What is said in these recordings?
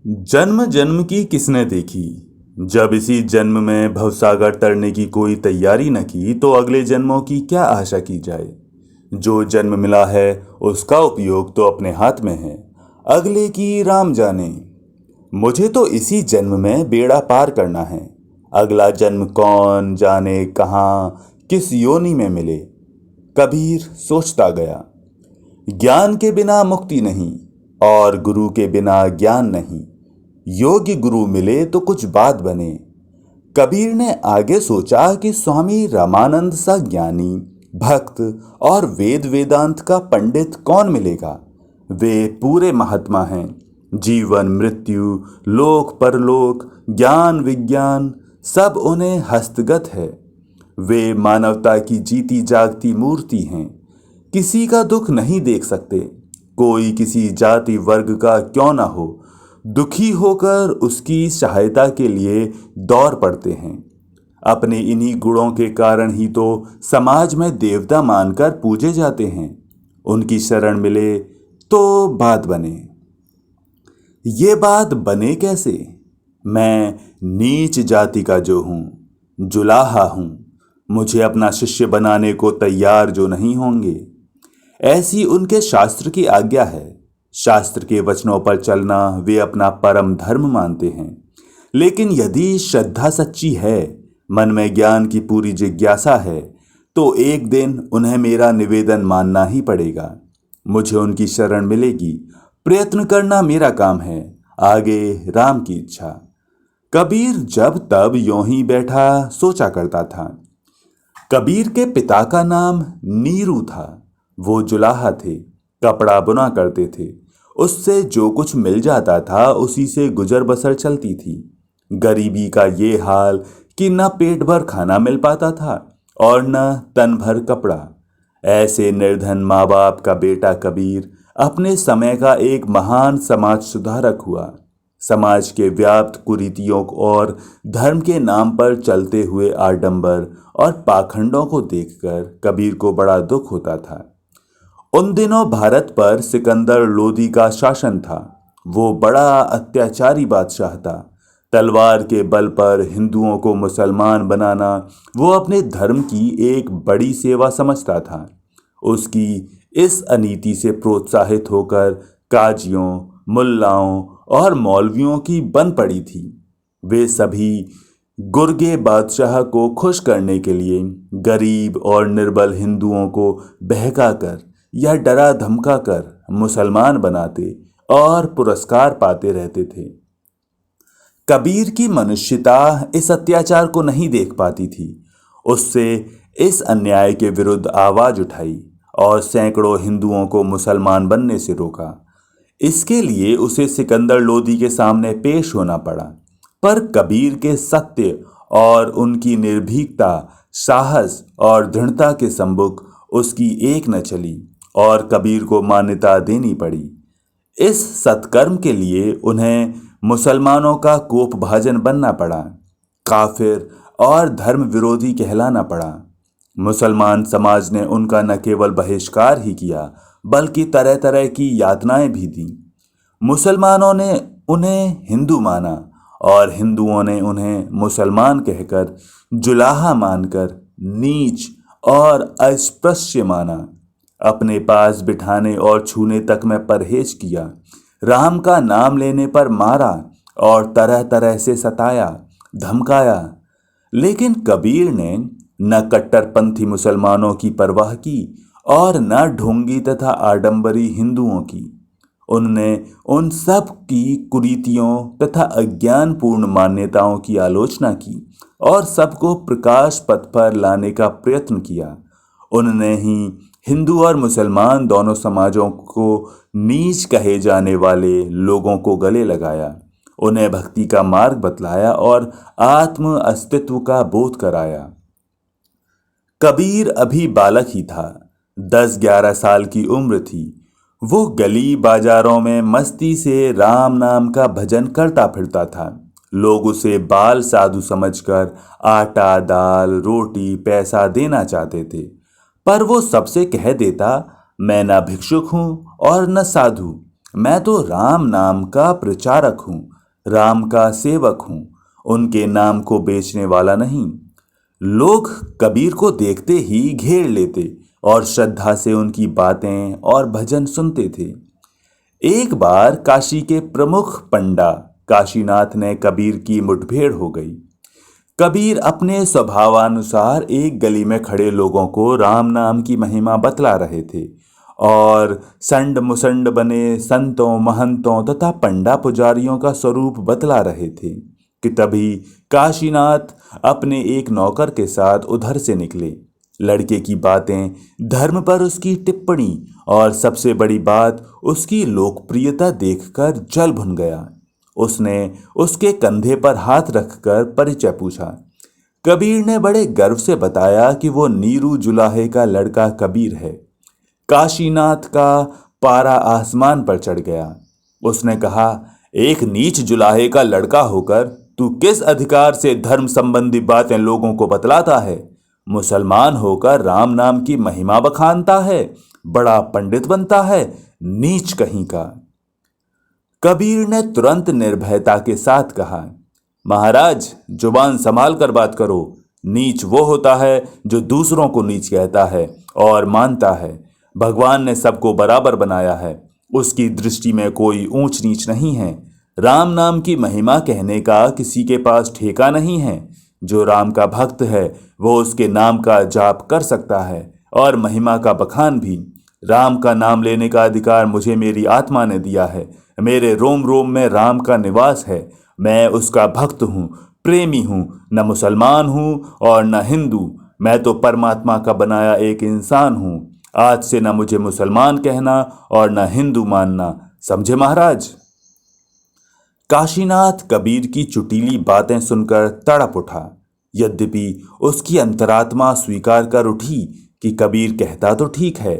जन्म जन्म की किसने देखी। जब इसी जन्म में भवसागर तरने की कोई तैयारी न की तो अगले जन्मों की क्या आशा की जाए। जो जन्म मिला है उसका उपयोग तो अपने हाथ में है, अगले की राम जाने। मुझे तो इसी जन्म में बेड़ा पार करना है। अगला जन्म कौन जाने कहाँ किस योनि में मिले। कबीर सोचता गया। ज्ञान के बिना मुक्ति नहीं और गुरु के बिना ज्ञान नहीं। योग्य गुरु मिले तो कुछ बात बने। कबीर ने आगे सोचा कि स्वामी रामानंद सा ज्ञानी, भक्त और वेद वेदांत का पंडित कौन मिलेगा। वे पूरे महात्मा हैं। जीवन मृत्यु, लोक परलोक, ज्ञान विज्ञान सब उन्हें हस्तगत है। वे मानवता की जीती जागती मूर्ति हैं। किसी का दुख नहीं देख सकते। कोई किसी जाति वर्ग का क्यों ना हो, दुखी होकर उसकी सहायता के लिए दौड़ पड़ते हैं। अपने इन्हीं गुणों के कारण ही तो समाज में देवता मानकर पूजे जाते हैं। उनकी शरण मिले तो बात बने। ये बात बने कैसे। मैं नीच जाति का जो हूँ, जुलाहा हूँ। मुझे अपना शिष्य बनाने को तैयार जो नहीं होंगे। ऐसी उनके शास्त्र की आज्ञा है। शास्त्र के वचनों पर चलना वे अपना परम धर्म मानते हैं। लेकिन यदि श्रद्धा सच्ची है, मन में ज्ञान की पूरी जिज्ञासा है, तो एक दिन उन्हें मेरा निवेदन मानना ही पड़ेगा। मुझे उनकी शरण मिलेगी। प्रयत्न करना मेरा काम है, आगे राम की इच्छा। कबीर जब तब यों ही बैठा सोचा करता था। कबीर के पिता का नाम नीरू था। वो जुलाहा थे, कपड़ा बुना करते थे। उससे जो कुछ मिल जाता था उसी से गुजर बसर चलती थी। गरीबी का ये हाल कि न पेट भर खाना मिल पाता था और न तन भर कपड़ा। ऐसे निर्धन माँ बाप का बेटा कबीर अपने समय का एक महान समाज सुधारक हुआ। समाज के व्याप्त कुरीतियों और धर्म के नाम पर चलते हुए आडंबर और पाखंडों को देखकर कबीर को बड़ा दुख होता था। उन दिनों भारत पर सिकंदर लोदी का शासन था। वो बड़ा अत्याचारी बादशाह था। तलवार के बल पर हिंदुओं को मुसलमान बनाना वो अपने धर्म की एक बड़ी सेवा समझता था। उसकी इस अनीति से प्रोत्साहित होकर काजियों, मुल्लाओं और मौलवियों की बन पड़ी थी। वे सभी गुर्गे बादशाह को खुश करने के लिए गरीब और निर्बल हिंदुओं को बहकाकर या डरा धमका कर मुसलमान बनाते और पुरस्कार पाते रहते थे। कबीर की मनुष्यता इस अत्याचार को नहीं देख पाती थी। उससे इस अन्याय के विरुद्ध आवाज उठाई और सैकड़ों हिंदुओं को मुसलमान बनने से रोका। इसके लिए उसे सिकंदर लोदी के सामने पेश होना पड़ा। पर कबीर के सत्य और उनकी निर्भीकता, साहस और दृढ़ता के सम्मुख उसकी एक न चली और कबीर को मान्यता देनी पड़ी। इस सत्कर्म के लिए उन्हें मुसलमानों का कोपभाजन बनना पड़ा, काफिर और धर्म विरोधी कहलाना पड़ा। मुसलमान समाज ने उनका न केवल बहिष्कार ही किया बल्कि तरह तरह की यातनाएं भी दी। मुसलमानों ने उन्हें हिंदू माना और हिंदुओं ने उन्हें मुसलमान कहकर जुलाहा मानकर नीच और अस्पृश्य माना। अपने पास बिठाने और छूने तक में परहेज किया। राम का नाम लेने पर मारा और तरह तरह से सताया, धमकाया। लेकिन कबीर ने न कट्टरपंथी मुसलमानों की परवाह की और न ढोंगी तथा आडंबरी हिंदुओं की। उनने उन सब की कुरीतियों तथा अज्ञानपूर्ण मान्यताओं की आलोचना की और सबको प्रकाश पथ पर लाने का प्रयत्न किया। उनने ही हिंदू और मुसलमान दोनों समाजों को नीच कहे जाने वाले लोगों को गले लगाया। उन्हें भक्ति का मार्ग बतलाया और आत्म अस्तित्व का बोध कराया। कबीर अभी बालक ही था। 10-11 साल की उम्र थी। वो गली बाजारों में मस्ती से राम नाम का भजन करता फिरता था। लोग उसे बाल साधु समझकर आटा, दाल, रोटी, पैसा देना चाहते थे। पर वो सबसे कह देता, मैं न भिक्षुक हूँ और न साधु, मैं तो राम नाम का प्रचारक हूँ। राम का सेवक हूं, उनके नाम को बेचने वाला नहीं। लोग कबीर को देखते ही घेर लेते और श्रद्धा से उनकी बातें और भजन सुनते थे। एक बार काशी के प्रमुख पंडा काशीनाथ ने कबीर की मुठभेड़ हो गई। कबीर अपने स्वभावानुसार एक गली में खड़े लोगों को राम नाम की महिमा बतला रहे थे और संड मुसंड बने संतों महंतों तथा पंडा पुजारियों का स्वरूप बतला रहे थे कि तभी काशीनाथ अपने एक नौकर के साथ उधर से निकले। लड़के की बातें, धर्म पर उसकी टिप्पणी और सबसे बड़ी बात उसकी लोकप्रियता देखकर जल भुन गया। उसने उसके कंधे पर हाथ रखकर परिचय पूछा। कबीर ने बड़े गर्व से बताया कि वो नीरू जुलाहे का लड़का कबीर है। काशीनाथ का पारा आसमान पर चढ़ गया। उसने कहा, एक नीच जुलाहे का लड़का होकर तू किस अधिकार से धर्म संबंधी बातें लोगों को बतलाता है? मुसलमान होकर राम नाम की महिमा बखानता है, बड़ा पंडित बनता है, नीच कहीं का। कबीर ने तुरंत निर्भयता के साथ कहा, महाराज जुबान संभाल कर बात करो। नीच वो होता है जो दूसरों को नीच कहता है और मानता है। भगवान ने सबको बराबर बनाया है, उसकी दृष्टि में कोई ऊंच नीच नहीं है। राम नाम की महिमा कहने का किसी के पास ठेका नहीं है। जो राम का भक्त है वो उसके नाम का जाप कर सकता है और महिमा का बखान भी। राम का नाम लेने का अधिकार मुझे मेरी आत्मा ने दिया है। मेरे रोम रोम में राम का निवास है। मैं उसका भक्त हूँ, प्रेमी हूँ, न मुसलमान हूँ और न हिंदू। मैं तो परमात्मा का बनाया एक इंसान हूँ। आज से न मुझे मुसलमान कहना और न हिंदू मानना, समझे महाराज। काशीनाथ कबीर की चुटीली बातें सुनकर तड़प उठा। यद्यपि उसकी अंतरात्मा स्वीकार कर उठी कि कबीर कहता तो ठीक है,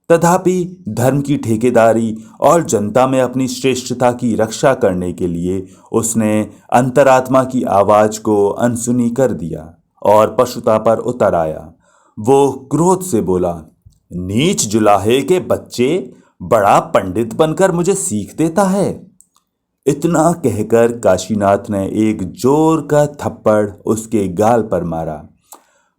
तथापि धर्म की ठेकेदारी और जनता में अपनी श्रेष्ठता की रक्षा करने के लिए उसने अंतरात्मा की आवाज को अनसुनी कर दिया और पशुता पर उतर आया। वो क्रोध से बोला, नीच जुलाहे के बच्चे, बड़ा पंडित बनकर मुझे सीख देता है। इतना कहकर काशीनाथ ने एक जोर का थप्पड़ उसके गाल पर मारा।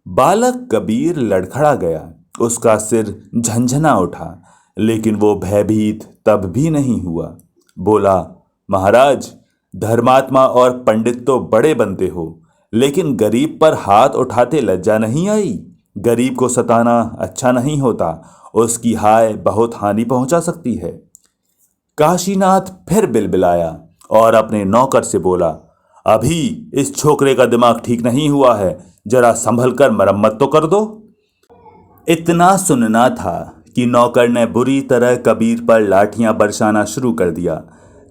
बालक कबीर लड़खड़ा गया, उसका सिर झंझना उठा, लेकिन वो भयभीत तब भी नहीं हुआ। बोला, महाराज, धर्मात्मा और पंडित तो बड़े बनते हो, लेकिन गरीब पर हाथ उठाते लज्जा नहीं आई? गरीब को सताना अच्छा नहीं होता, उसकी हाय बहुत हानि पहुंचा सकती है। काशीनाथ फिर बिलबिलाया और अपने नौकर से बोला, अभी इस छोकरे का दिमाग ठीक नहीं हुआ है, जरा संभल कर मरम्मत तो कर दो। इतना सुनना था कि नौकर ने बुरी तरह कबीर पर लाठियां बरसाना शुरू कर दिया।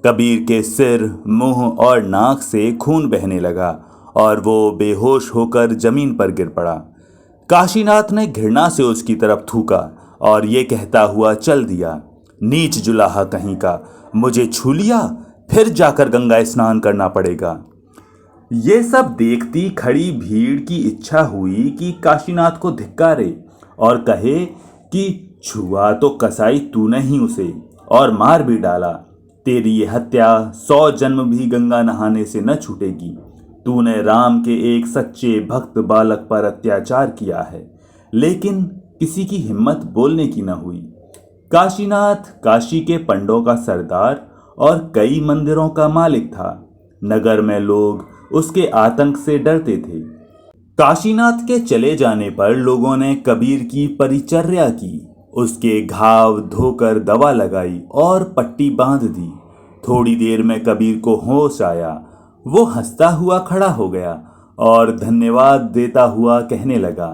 कबीर के सिर, मुंह और नाक से खून बहने लगा और वो बेहोश होकर जमीन पर गिर पड़ा। काशीनाथ ने घृणा से उसकी तरफ थूका और ये कहता हुआ चल दिया, नीच जुलाहा कहीं का, मुझे छू लिया, फिर जाकर गंगा स्नान करना पड़ेगा। ये सब देखती खड़ी भीड़ की इच्छा हुई कि काशीनाथ को धिक्कारे और कहे कि छुआ तो कसाई तूने ही उसे और मार भी डाला। तेरी ये हत्या 100 जन्म भी गंगा नहाने से न छूटेगी। तूने राम के एक सच्चे भक्त बालक पर अत्याचार किया है, लेकिन किसी की हिम्मत बोलने की न हुई। काशीनाथ काशी के पंडों का सरदार और कई मंदिरों का मालिक था। नगर में लोग उसके आतंक से डरते थे। काशीनाथ के चले जाने पर लोगों ने कबीर की परिचर्या की, उसके घाव धोकर दवा लगाई और पट्टी बांध दी। थोड़ी देर में कबीर को होश आया। वो हंसता हुआ खड़ा हो गया और धन्यवाद देता हुआ कहने लगा,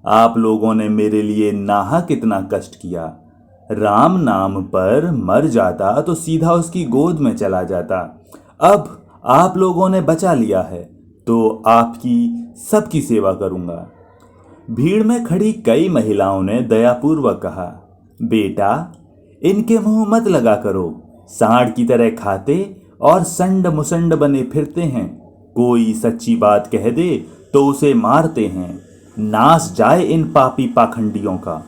आप लोगों ने मेरे लिए नाहा कितना कष्ट किया। राम नाम पर मर जाता तो सीधा उसकी गोद में चला जाता। अब आप लोगों ने बचा लिया है तो आपकी सबकी सेवा करूंगा। भीड़ में खड़ी कई महिलाओं ने दयापूर्वक कहा, बेटा, इनके मुंह मत लगा करो, सांड की तरह खाते और संड मुसंड बने फिरते हैं। कोई सच्ची बात कह दे तो उसे मारते हैं। नाश जाए इन पापी पाखंडियों का।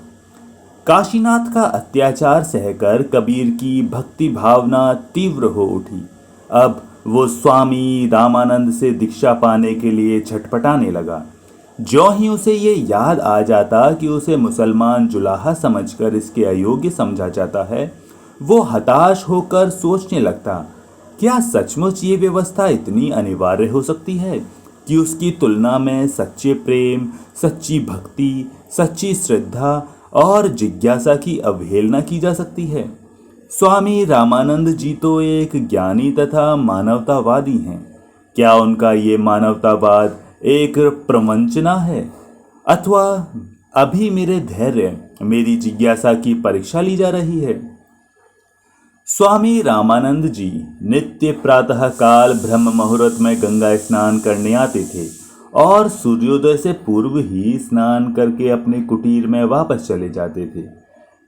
काशीनाथ का अत्याचार सहकर कबीर की भक्ति भावना तीव्र हो उठी। अब वो स्वामी रामानंद से दीक्षा पाने के लिए छटपटाने लगा। ज्यों ही उसे ये याद आ जाता कि उसे मुसलमान जुलाहा समझकर इसके अयोग्य समझा जाता है, वो हताश होकर सोचने लगता, क्या सचमुच ये व्यवस्था इतनी अनिवार्य हो सकती है कि उसकी तुलना में सच्चे प्रेम, सच्ची भक्ति, सच्ची श्रद्धा और जिज्ञासा की अवहेलना की जा सकती है। स्वामी रामानंद जी तो एक ज्ञानी तथा मानवतावादी हैं। क्या उनका ये मानवतावाद एक प्रवंचना है, अथवा अभी मेरे धैर्य, मेरी जिज्ञासा की परीक्षा ली जा रही है? स्वामी रामानंद जी नित्य प्रातः काल ब्रह्म मुहूर्त में गंगा स्नान करने आते थे और सूर्योदय से पूर्व ही स्नान करके अपने कुटीर में वापस चले जाते थे।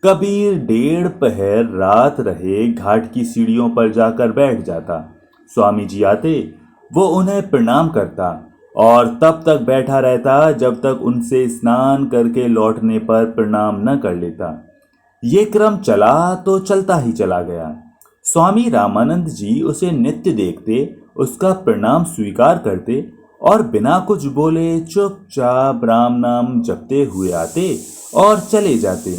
कबीर 1.5 पहर रात रहे घाट की सीढ़ियों पर जाकर बैठ जाता। स्वामी जी आते, वो उन्हें प्रणाम करता और तब तक बैठा रहता जब तक उनसे स्नान करके लौटने पर प्रणाम न कर लेता। ये क्रम चला तो चलता ही चला गया। स्वामी रामानंद जी उसे नित्य देखते, उसका प्रणाम स्वीकार करते और बिना कुछ बोले चुपचाप राम नाम जपते हुए आते और चले जाते।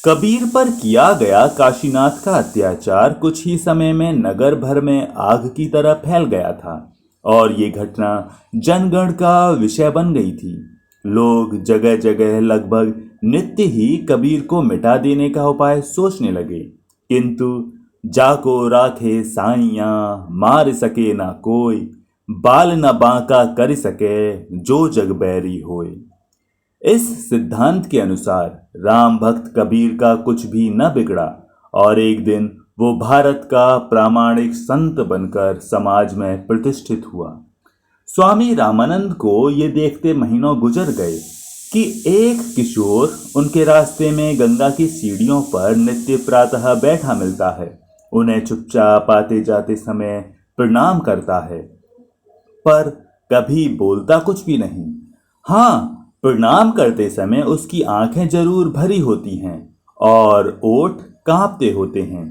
कबीर पर किया गया काशीनाथ का अत्याचार कुछ ही समय में नगर भर में आग की तरह फैल गया था और ये घटना जनगण का विषय बन गई थी। लोग जगह जगह लगभग नित्य ही कबीर को मिटा देने का उपाय सोचने लगे, किंतु जाको राखे साइयां मार सके ना कोई, बाल न बांका कर सके जो जग बैरी होए। इस सिद्धांत के अनुसार राम भक्त कबीर का कुछ भी न बिगड़ा और एक दिन वो भारत का प्रामाणिक संत बनकर समाज में प्रतिष्ठित हुआ। स्वामी रामानंद को ये देखते महीनों गुजर गए कि एक किशोर उनके रास्ते में गंगा की सीढ़ियों पर नित्य प्रातः बैठा मिलता है। उन्हें चुपचाप आते जाते समय प्रणाम करता है, पर कभी बोलता कुछ भी नहीं। हाँ, प्रणाम करते समय उसकी आंखें जरूर भरी होती हैं और ओठ कांपते होते हैं।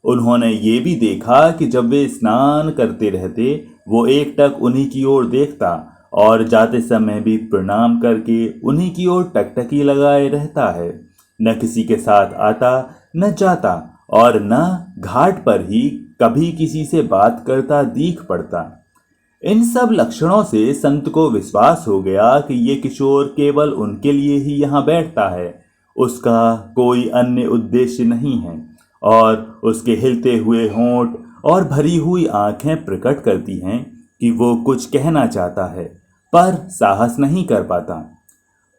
उन्होंने ये भी देखा कि जब वे स्नान करते रहते, वो एकटक उन्हीं की ओर देखता और जाते समय भी प्रणाम करके उन्हीं की ओर टकटकी लगाए रहता है। न किसी के साथ आता न जाता और न घाट पर ही कभी किसी से बात करता दीख पड़ता। इन सब लक्षणों से संत को विश्वास हो गया कि ये किशोर केवल उनके लिए ही यहाँ बैठता है, उसका कोई अन्य उद्देश्य नहीं है। और उसके हिलते हुए होंठ और भरी हुई आंखें प्रकट करती हैं कि वो कुछ कहना चाहता है पर साहस नहीं कर पाता।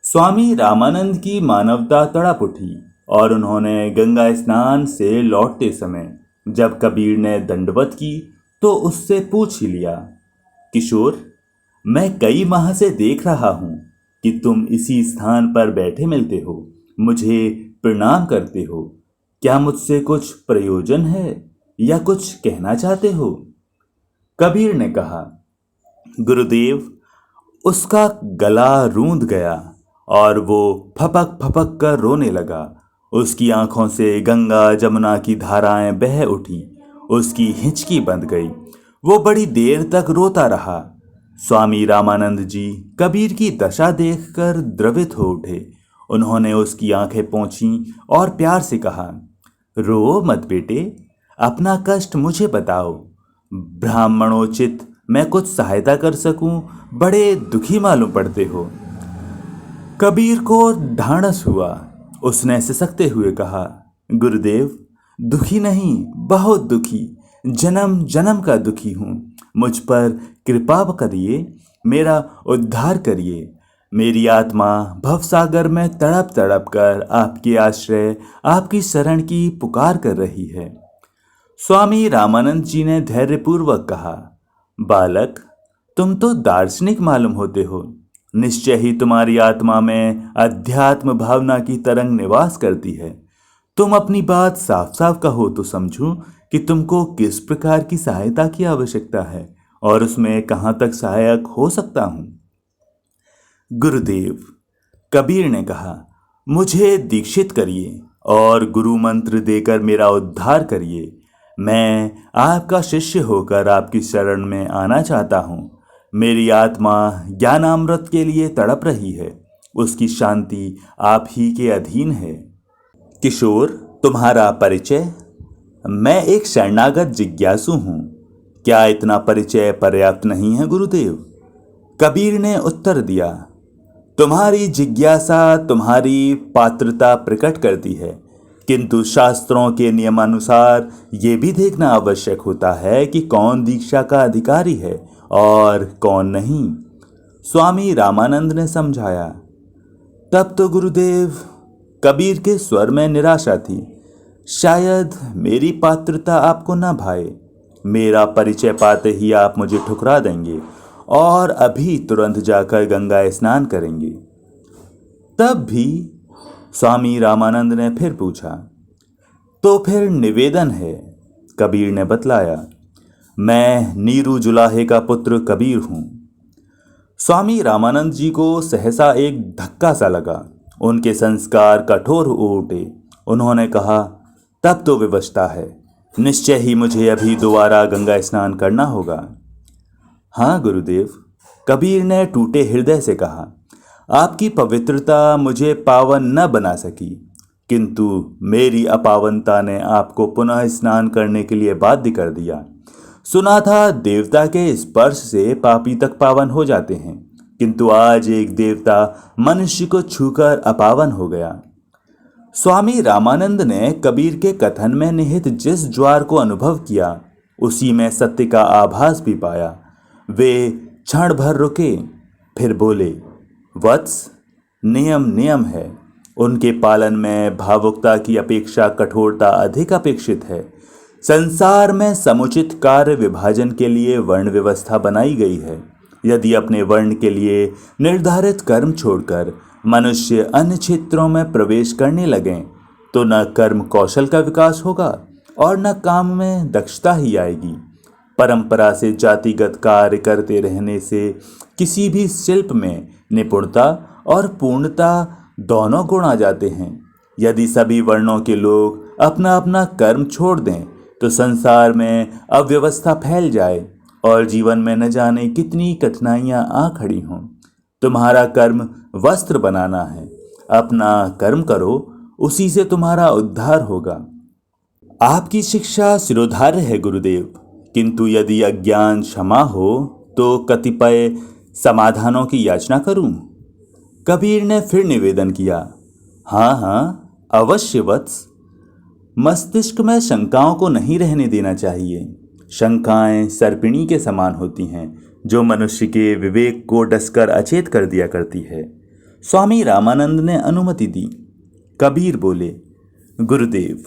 स्वामी रामानंद की मानवता तड़प उठी और उन्होंने गंगा स्नान से लौटते समय जब कबीर ने दंडवत की तो उससे पूछ ही लिया, किशोर, मैं कई माह से देख रहा हूं कि तुम इसी स्थान पर बैठे मिलते हो, मुझे प्रणाम करते हो। क्या मुझसे कुछ प्रयोजन है या कुछ कहना चाहते हो? कबीर ने कहा, गुरुदेव। उसका गला रूंध गया और वो फपक फपक कर रोने लगा। उसकी आंखों से गंगा जमुना की धाराएं बह उठी। उसकी हिचकी बंध गई। वो बड़ी देर तक रोता रहा। स्वामी रामानंद जी कबीर की दशा देखकर द्रवित हो उठे। उन्होंने उसकी आंखें पोंछी और प्यार से कहा, रो मत बेटे, अपना कष्ट मुझे बताओ। ब्राह्मणोचित मैं कुछ सहायता कर सकूं, बड़े दुखी मालूम पड़ते हो। कबीर को ढांढस हुआ। उसने सिसकते हुए कहा, गुरुदेव, दुखी नहीं, बहुत दुखी, जन्म जन्म का दुखी हूँ। मुझ पर कृपा करिए, मेरा उद्धार करिए। मेरी आत्मा भवसागर में तड़प तड़प कर आपके आश्रय, आपकी शरण की पुकार कर रही है। स्वामी रामानंद जी ने धैर्यपूर्वक कहा, बालक, तुम तो दार्शनिक मालूम होते हो। निश्चय ही तुम्हारी आत्मा में अध्यात्म भावना की तरंग निवास करती है। तुम अपनी बात साफ साफ कहो तो समझूं कि तुमको किस प्रकार की सहायता की आवश्यकता है और उसमें कहां तक सहायक हो सकता हूं। गुरुदेव, कबीर ने कहा, मुझे दीक्षित करिए और गुरु मंत्र देकर मेरा उद्धार करिए। मैं आपका शिष्य होकर आपकी शरण में आना चाहता हूँ। मेरी आत्मा ज्ञानामृत के लिए तड़प रही है, उसकी शांति आप ही के अधीन है। किशोर, तुम्हारा परिचय? मैं एक शरणागत जिज्ञासु हूँ। क्या इतना परिचय पर्याप्त नहीं है गुरुदेव? कबीर ने उत्तर दिया, तुम्हारी जिज्ञासा तुम्हारी पात्रता प्रकट करती है, किंतु शास्त्रों के नियमानुसार ये भी देखना आवश्यक होता है कि कौन दीक्षा का अधिकारी है और कौन नहीं। स्वामी रामानंद ने समझाया। तब तो गुरुदेव, कबीर के स्वर में निराशा थी, शायद मेरी पात्रता आपको न भाए। मेरा परिचय पाते ही आप मुझे ठुकरा देंगे और अभी तुरंत जाकर गंगा स्नान करेंगे। तब भी स्वामी रामानंद ने फिर पूछा, तो फिर निवेदन है। कबीर ने बतलाया, मैं नीरू जुलाहे का पुत्र कबीर हूँ। स्वामी रामानंद जी को सहसा एक धक्का सा लगा। उनके संस्कार कठोर हो उठे। उन्होंने कहा, तब तो विवशता है, निश्चय ही मुझे अभी दोबारा गंगा स्नान करना होगा। हाँ गुरुदेव, कबीर ने टूटे हृदय से कहा, आपकी पवित्रता मुझे पावन न बना सकी, किंतु मेरी अपावनता ने आपको पुनः स्नान करने के लिए बाध्य कर दिया। सुना था देवता के स्पर्श से पापी तक पावन हो जाते हैं, किंतु आज एक देवता मनुष्य को छूकर अपावन हो गया। स्वामी रामानंद ने कबीर के कथन में निहित जिस ज्वार को अनुभव किया, उसी में सत्य का आभास भी पाया। वे क्षण भर रुके, फिर बोले, वत्स, नियम नियम है, उनके पालन में भावुकता की अपेक्षा कठोरता अधिक अपेक्षित है। संसार में समुचित कार्य विभाजन के लिए वर्ण व्यवस्था बनाई गई है। यदि अपने वर्ण के लिए निर्धारित कर्म छोड़कर मनुष्य अन्य क्षेत्रों में प्रवेश करने लगें, तो न कर्म कौशल का विकास होगा और न काम में दक्षता ही आएगी। परंपरा से जातिगत कार्य करते रहने से किसी भी शिल्प में निपुणता और पूर्णता दोनों गुण आ जाते हैं। यदि सभी वर्णों के लोग अपना अपना कर्म छोड़ दें, तो संसार में अव्यवस्था फैल जाए और जीवन में न जाने कितनी कठिनाइयां आ खड़ी हों। तुम्हारा कर्म वस्त्र बनाना है, अपना कर्म करो, उसी से तुम्हारा उद्धार होगा। आपकी शिक्षा सिरोधार्य है गुरुदेव, किंतु यदि अज्ञान क्षमा हो तो कतिपय समाधानों की याचना करूं? कबीर ने फिर निवेदन किया। हाँ हाँ, अवश्य वत्स। मस्तिष्क में शंकाओं को नहीं रहने देना चाहिए। शंकाएं सर्पिणी के समान होती हैं, जो मनुष्य के विवेक को डसकर अचेत कर दिया करती है। स्वामी रामानंद ने अनुमति दी। कबीर बोले, गुरुदेव,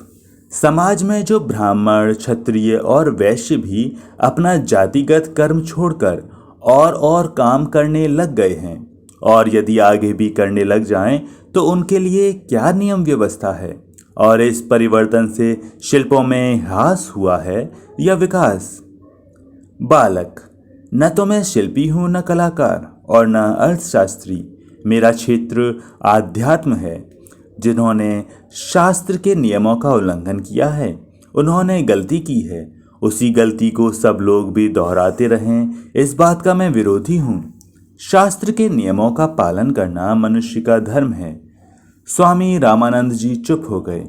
समाज में जो ब्राह्मण, क्षत्रिय और वैश्य भी अपना जातिगत कर्म छोड़कर और काम करने लग गए हैं, और यदि आगे भी करने लग जाएं, तो उनके लिए क्या नियम व्यवस्था है, और इस परिवर्तन से शिल्पों में ह्रास हुआ है या विकास? बालक, न तो मैं शिल्पी हूँ, न कलाकार और न अर्थशास्त्री। मेरा क्षेत्र आध्यात्म है। जिन्होंने शास्त्र के नियमों का उल्लंघन किया है, उन्होंने गलती की है। उसी गलती को सब लोग भी दोहराते रहें, इस बात का मैं विरोधी हूँ। शास्त्र के नियमों का पालन करना मनुष्य का धर्म है। स्वामी रामानंद जी चुप हो गए।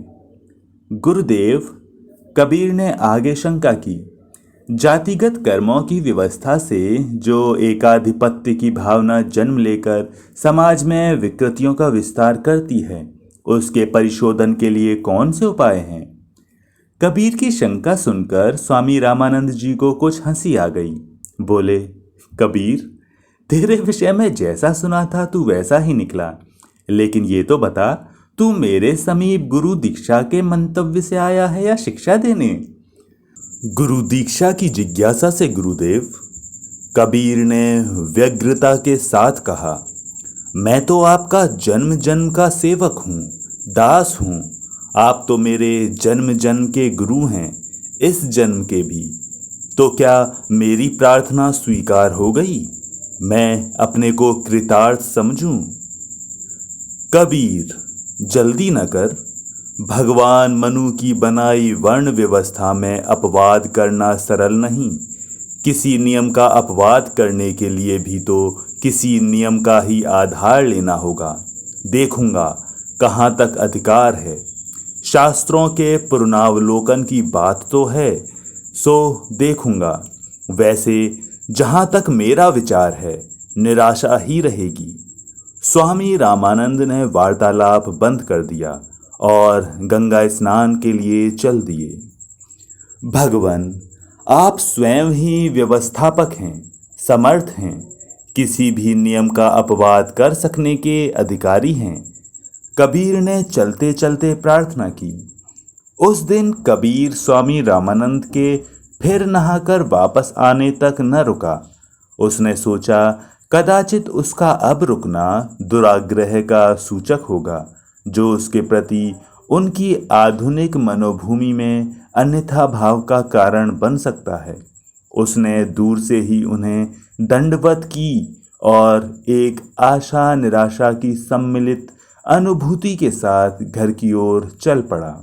गुरुदेव, कबीर ने आगे शंका की, जातिगत कर्मों की व्यवस्था से जो एकाधिपत्य की भावना जन्म लेकर समाज में विकृतियों का विस्तार करती है, उसके परिशोधन के लिए कौन से उपाय हैं? कबीर की शंका सुनकर स्वामी रामानंद जी को कुछ हंसी आ गई। बोले, कबीर, तेरे विषय में जैसा सुना था तू वैसा ही निकला, लेकिन ये तो बता, तू मेरे समीप गुरु दीक्षा के मंतव्य से आया है या शिक्षा देने? गुरु दीक्षा की जिज्ञासा से गुरुदेव। कबीर ने व्यग्रता के साथ कहा, मैं तो आपका जन्म जन्म का सेवक हूँ, दास हूँ। आप तो मेरे जन्म जन्म के गुरु हैं, इस जन्म के भी। तो क्या मेरी प्रार्थना स्वीकार हो गई? मैं अपने को कृतार्थ समझूं? कबीर, जल्दी न कर, भगवान मनु की बनाई वर्ण व्यवस्था में अपवाद करना सरल नहीं। किसी नियम का अपवाद करने के लिए भी तो किसी नियम का ही आधार लेना होगा। देखूंगा कहाँ तक अधिकार है। शास्त्रों के पुनरावलोकन की बात तो है, सो देखूंगा। वैसे जहाँ तक मेरा विचार है, निराशा ही रहेगी। स्वामी रामानंद ने वार्तालाप बंद कर दिया और गंगा स्नान के लिए चल दिए। भगवान, आप स्वयं ही व्यवस्थापक हैं, समर्थ हैं, किसी भी नियम का अपवाद कर सकने के अधिकारी हैं। कबीर ने चलते चलते प्रार्थना की। उस दिन कबीर स्वामी रामानंद के फिर नहाकर वापस आने तक न रुका। उसने सोचा कदाचित उसका अब रुकना दुराग्रह का सूचक होगा, जो उसके प्रति उनकी आधुनिक मनोभूमि में अन्यथा भाव का कारण बन सकता है। उसने दूर से ही उन्हें दंडवत की और एक आशा निराशा की सम्मिलित अनुभूति के साथ घर की ओर चल पड़ा।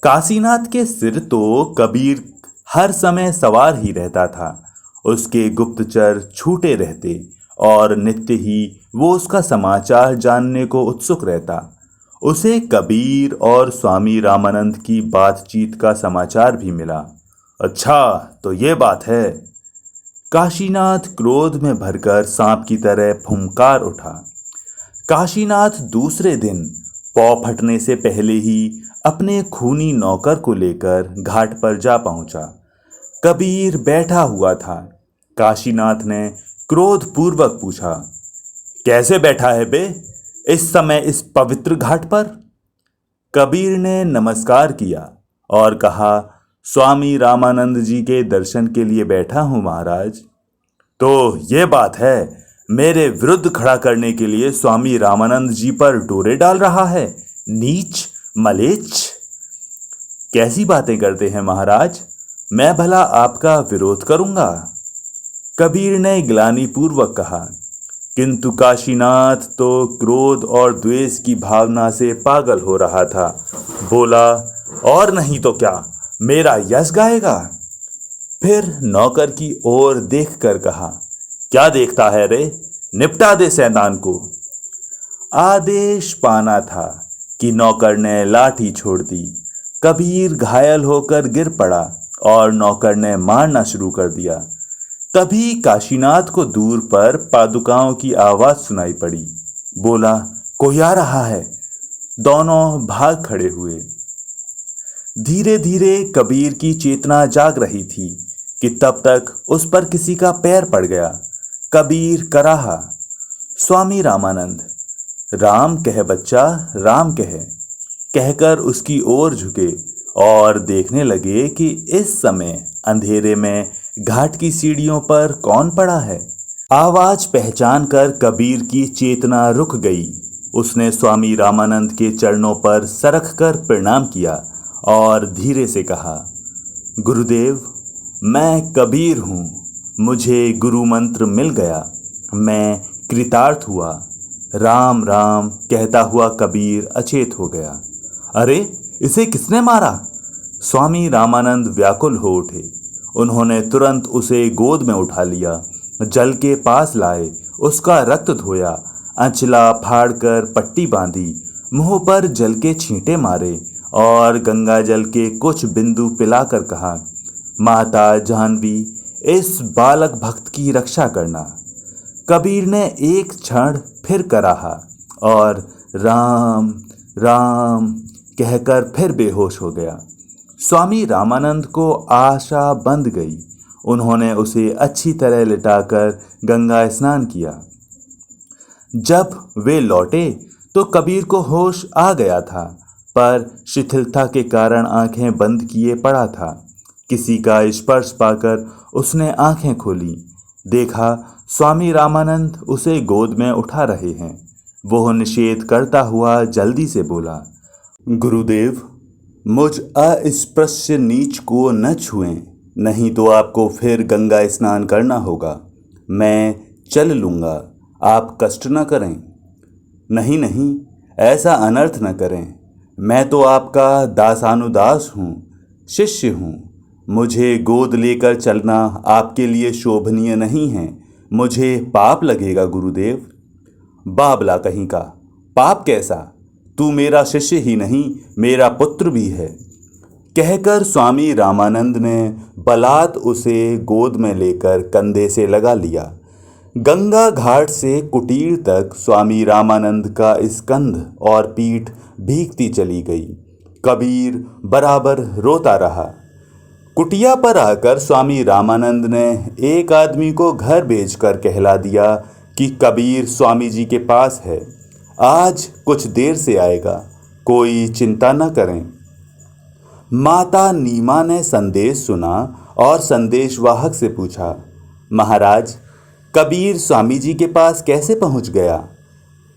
काशीनाथ के सिर तो कबीर हर समय सवार ही रहता था। उसके गुप्तचर छूटे रहते और नित्य ही वो उसका समाचार जानने को उत्सुक रहता। उसे कबीर और स्वामी रामानंद की बातचीत का समाचार भी मिला। अच्छा, तो ये बात है। काशीनाथ क्रोध में भरकर सांप की तरह फुंकार उठा। काशीनाथ दूसरे दिन पौ फटने से पहले ही अपने खूनी नौकर को लेकर घाट पर जा पहुंचा। कबीर बैठा हुआ था। काशीनाथ ने क्रोधपूर्वक पूछा, कैसे बैठा है बे इस समय इस पवित्र घाट पर? कबीर ने नमस्कार किया और कहा, स्वामी रामानंद जी के दर्शन के लिए बैठा हूँ महाराज। तो ये बात है, मेरे विरुद्ध खड़ा करने के लिए स्वामी रामानंद जी पर डोरे डाल रहा है, नीच मलेच्छ। कैसी बातें करते हैं महाराज, मैं भला आपका विरोध करूंगा? कबीर ने ग्लानिपूर्वक कहा। किंतु काशीनाथ तो क्रोध और द्वेष की भावना से पागल हो रहा था। बोला, और नहीं तो क्या, मेरा यश गाएगा? फिर नौकर की ओर देखकर कहा, क्या देखता है रे, निपटा दे शैतान को। आदेश पाना था कि नौकर ने लाठी छोड़ दी। कबीर घायल होकर गिर पड़ा और नौकर ने मारना शुरू कर दिया। तभी काशीनाथ को दूर पर पादुकाओं की आवाज सुनाई पड़ी। बोला, कोई आ रहा है। दोनों भाग खड़े हुए। धीरे धीरे कबीर की चेतना जाग रही थी कि तब तक उस पर किसी का पैर पड़ गया। कबीर कराहा, स्वामी रामानंद, राम कह बच्चा, राम कह, कहकर उसकी ओर झुके और देखने लगे कि इस समय अंधेरे में घाट की सीढ़ियों पर कौन पड़ा है। आवाज पहचान कर कबीर की चेतना रुक गई। उसने स्वामी रामानंद के चरणों पर सरक कर प्रणाम किया और धीरे से कहा, गुरुदेव, मैं कबीर हूँ, मुझे गुरु मंत्र मिल गया, मैं कृतार्थ हुआ। राम राम कहता हुआ कबीर अचेत हो गया। अरे, इसे किसने मारा? स्वामी रामानंद व्याकुल हो उठे। उन्होंने तुरंत उसे गोद में उठा लिया, जल के पास लाए, उसका रक्त धोया, अंचला फाड़कर पट्टी बांधी, मुंह पर जल के छींटे मारे और गंगा जल के कुछ बिंदु पिलाकर कहा, माता जाह्नवी, इस बालक भक्त की रक्षा करना। कबीर ने एक क्षण फिर कराहा और राम राम कहकर फिर बेहोश हो गया। स्वामी रामानंद को आशा बंध गई। उन्होंने उसे अच्छी तरह लिटाकर गंगा स्नान किया। जब वे लौटे तो कबीर को होश आ गया था, पर शिथिलता के कारण आंखें बंद किए पड़ा था। किसी का स्पर्श पाकर उसने आंखें खोली। देखा स्वामी रामानंद उसे गोद में उठा रहे हैं। वो निषेध करता हुआ जल्दी से बोला, गुरुदेव, मुझ अस्पृश्य नीच को न छुएं, नहीं तो आपको फिर गंगा स्नान करना होगा। मैं चल लूँगा, आप कष्ट न करें। नहीं नहीं, ऐसा अनर्थ न करें, मैं तो आपका दासानुदास हूँ, शिष्य हूँ। मुझे गोद लेकर चलना आपके लिए शोभनीय नहीं है। मुझे पाप लगेगा गुरुदेव। बाबला कहीं का, पाप कैसा? तू मेरा शिष्य ही नहीं, मेरा पुत्र भी है, कहकर स्वामी रामानंद ने बलात् उसे गोद में लेकर कंधे से लगा लिया। गंगा घाट से कुटीर तक स्वामी रामानंद का स्कंध और पीठ भीगती चली गई। कबीर बराबर रोता रहा। कुटिया पर आकर स्वामी रामानंद ने एक आदमी को घर भेजकर कहला दिया कि कबीर स्वामी जी के पास है, आज कुछ देर से आएगा, कोई चिंता न करें। माता नीमा ने संदेश सुना और संदेशवाहक से पूछा, महाराज, कबीर स्वामी जी के पास कैसे पहुंच गया?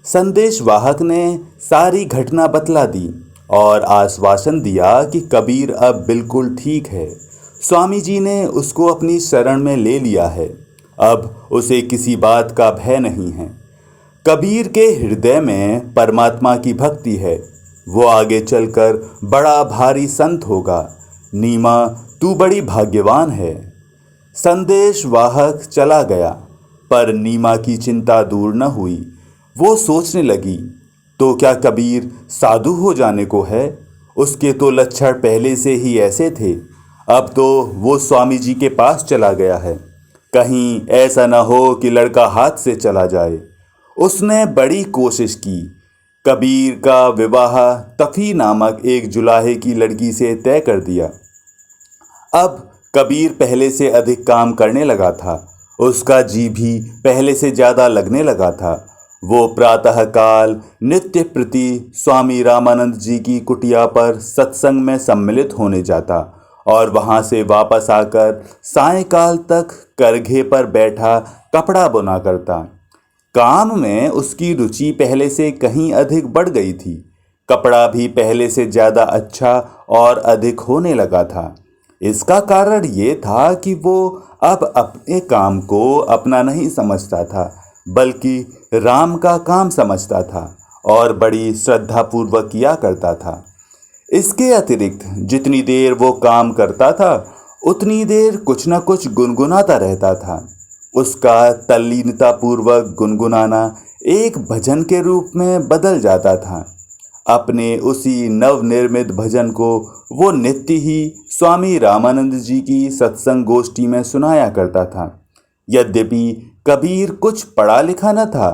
संदेशवाहक ने सारी घटना बतला दी और आश्वासन दिया कि कबीर अब बिल्कुल ठीक है। स्वामी जी ने उसको अपनी शरण में ले लिया है, अब उसे किसी बात का भय नहीं है। कबीर के हृदय में परमात्मा की भक्ति है, वो आगे चलकर बड़ा भारी संत होगा। नीमा, तू बड़ी भाग्यवान है। संदेशवाहक चला गया, पर नीमा की चिंता दूर न हुई। वो सोचने लगी, तो क्या कबीर साधु हो जाने को है? उसके तो लक्षण पहले से ही ऐसे थे, अब तो वो स्वामी जी के पास चला गया है। कहीं ऐसा न हो कि लड़का हाथ से चला जाए। उसने बड़ी कोशिश की। कबीर का विवाह तफी नामक एक जुलाहे की लड़की से तय कर दिया। अब कबीर पहले से अधिक काम करने लगा था। उसका जी भी पहले से ज़्यादा लगने लगा था। वो प्रातःकाल नित्य प्रति स्वामी रामानंद जी की कुटिया पर सत्संग में सम्मिलित होने जाता और वहाँ से वापस आकर सायंकाल तक करघे पर बैठा कपड़ा बुना करता। काम में उसकी रुचि पहले से कहीं अधिक बढ़ गई थी। कपड़ा भी पहले से ज़्यादा अच्छा और अधिक होने लगा था। इसका कारण ये था कि वो अब अपने काम को अपना नहीं समझता था, बल्कि राम का काम समझता था और बड़ी श्रद्धापूर्वक किया करता था। इसके अतिरिक्त जितनी देर वो काम करता था, उतनी देर कुछ न कुछ गुनगुनाता रहता था। उसका तल्लीनतापूर्वक गुनगुनाना एक भजन के रूप में बदल जाता था। अपने उसी नवनिर्मित भजन को वो नित्य ही स्वामी रामानंद जी की सत्संग गोष्ठी में सुनाया करता था। यद्यपि कबीर कुछ पढ़ा लिखा न था,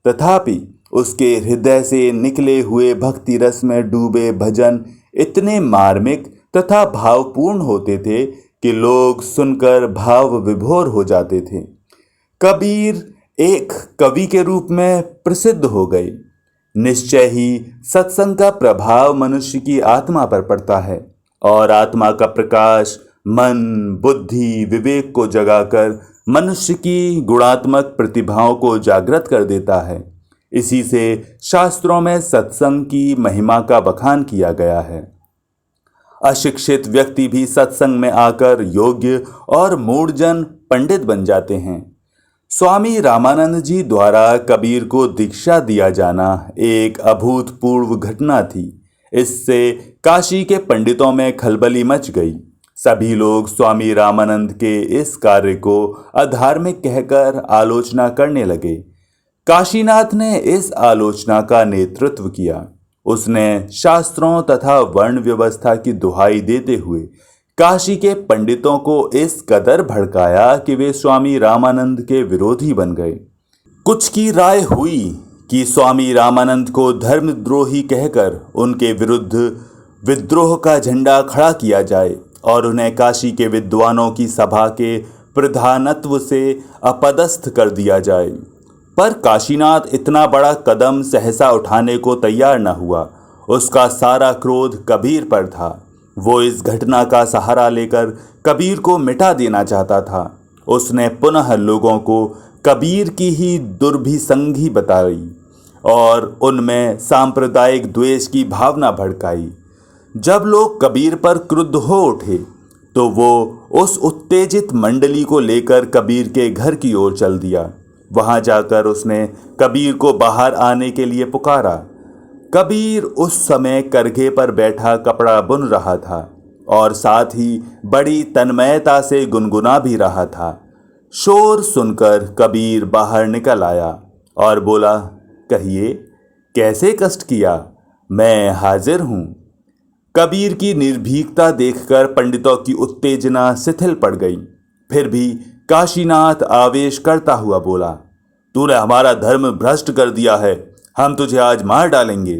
तथापि उसके हृदय से निकले हुए भक्ति रस में डूबे भजन इतने मार्मिक तथा भावपूर्ण होते थे कि लोग सुनकर भाव विभोर हो जाते थे। कबीर एक कवि के रूप में प्रसिद्ध हो गए। निश्चय ही सत्संग का प्रभाव मनुष्य की आत्मा पर पड़ता है और आत्मा का प्रकाश मन, बुद्धि, विवेक को जगाकर मनुष्य की गुणात्मक प्रतिभाओं को जागृत कर देता है। इसी से शास्त्रों में सत्संग की महिमा का बखान किया गया है। अशिक्षित व्यक्ति भी सत्संग में आकर योग्य और मूढ़जन पंडित बन जाते हैं। स्वामी रामानंद जी द्वारा कबीर को दीक्षा दिया जाना एक अभूतपूर्व घटना थी। इससे काशी के पंडितों में खलबली मच गई। सभी लोग स्वामी रामानंद के इस कार्य को अधार्मिक कहकर आलोचना करने लगे। काशीनाथ ने इस आलोचना का नेतृत्व किया। उसने शास्त्रों तथा वर्ण व्यवस्था की दुहाई देते हुए काशी के पंडितों को इस कदर भड़काया कि वे स्वामी रामानंद के विरोधी बन गए। कुछ की राय हुई कि स्वामी रामानंद को धर्मद्रोही कहकर उनके विरुद्ध विद्रोह का झंडा खड़ा किया जाए और उन्हें काशी के विद्वानों की सभा के प्रधानत्व से अपदस्थ कर दिया जाए। पर काशीनाथ इतना बड़ा कदम सहसा उठाने को तैयार न हुआ। उसका सारा क्रोध कबीर पर था। वो इस घटना का सहारा लेकर कबीर को मिटा देना चाहता था। उसने पुनः लोगों को कबीर की ही दुर्भिसंगी बताई और उनमें सांप्रदायिक द्वेष की भावना भड़काई। जब लोग कबीर पर क्रुद्ध हो उठे तो वो उस उत्तेजित मंडली को लेकर कबीर के घर की ओर चल दिया। वहां जाकर उसने कबीर को बाहर आने के लिए पुकारा। कबीर उस समय करघे पर बैठा कपड़ा बुन रहा था और साथ ही बड़ी तन्मयता से गुनगुना भी रहा था। शोर सुनकर कबीर बाहर निकल आया और बोला, कहिए, कैसे कष्ट किया? मैं हाजिर हूं। कबीर की निर्भीकता देखकर पंडितों की उत्तेजना शिथिल पड़ गई। फिर भी काशीनाथ आवेश करता हुआ बोला, तूने हमारा धर्म भ्रष्ट कर दिया है, हम तुझे आज मार डालेंगे।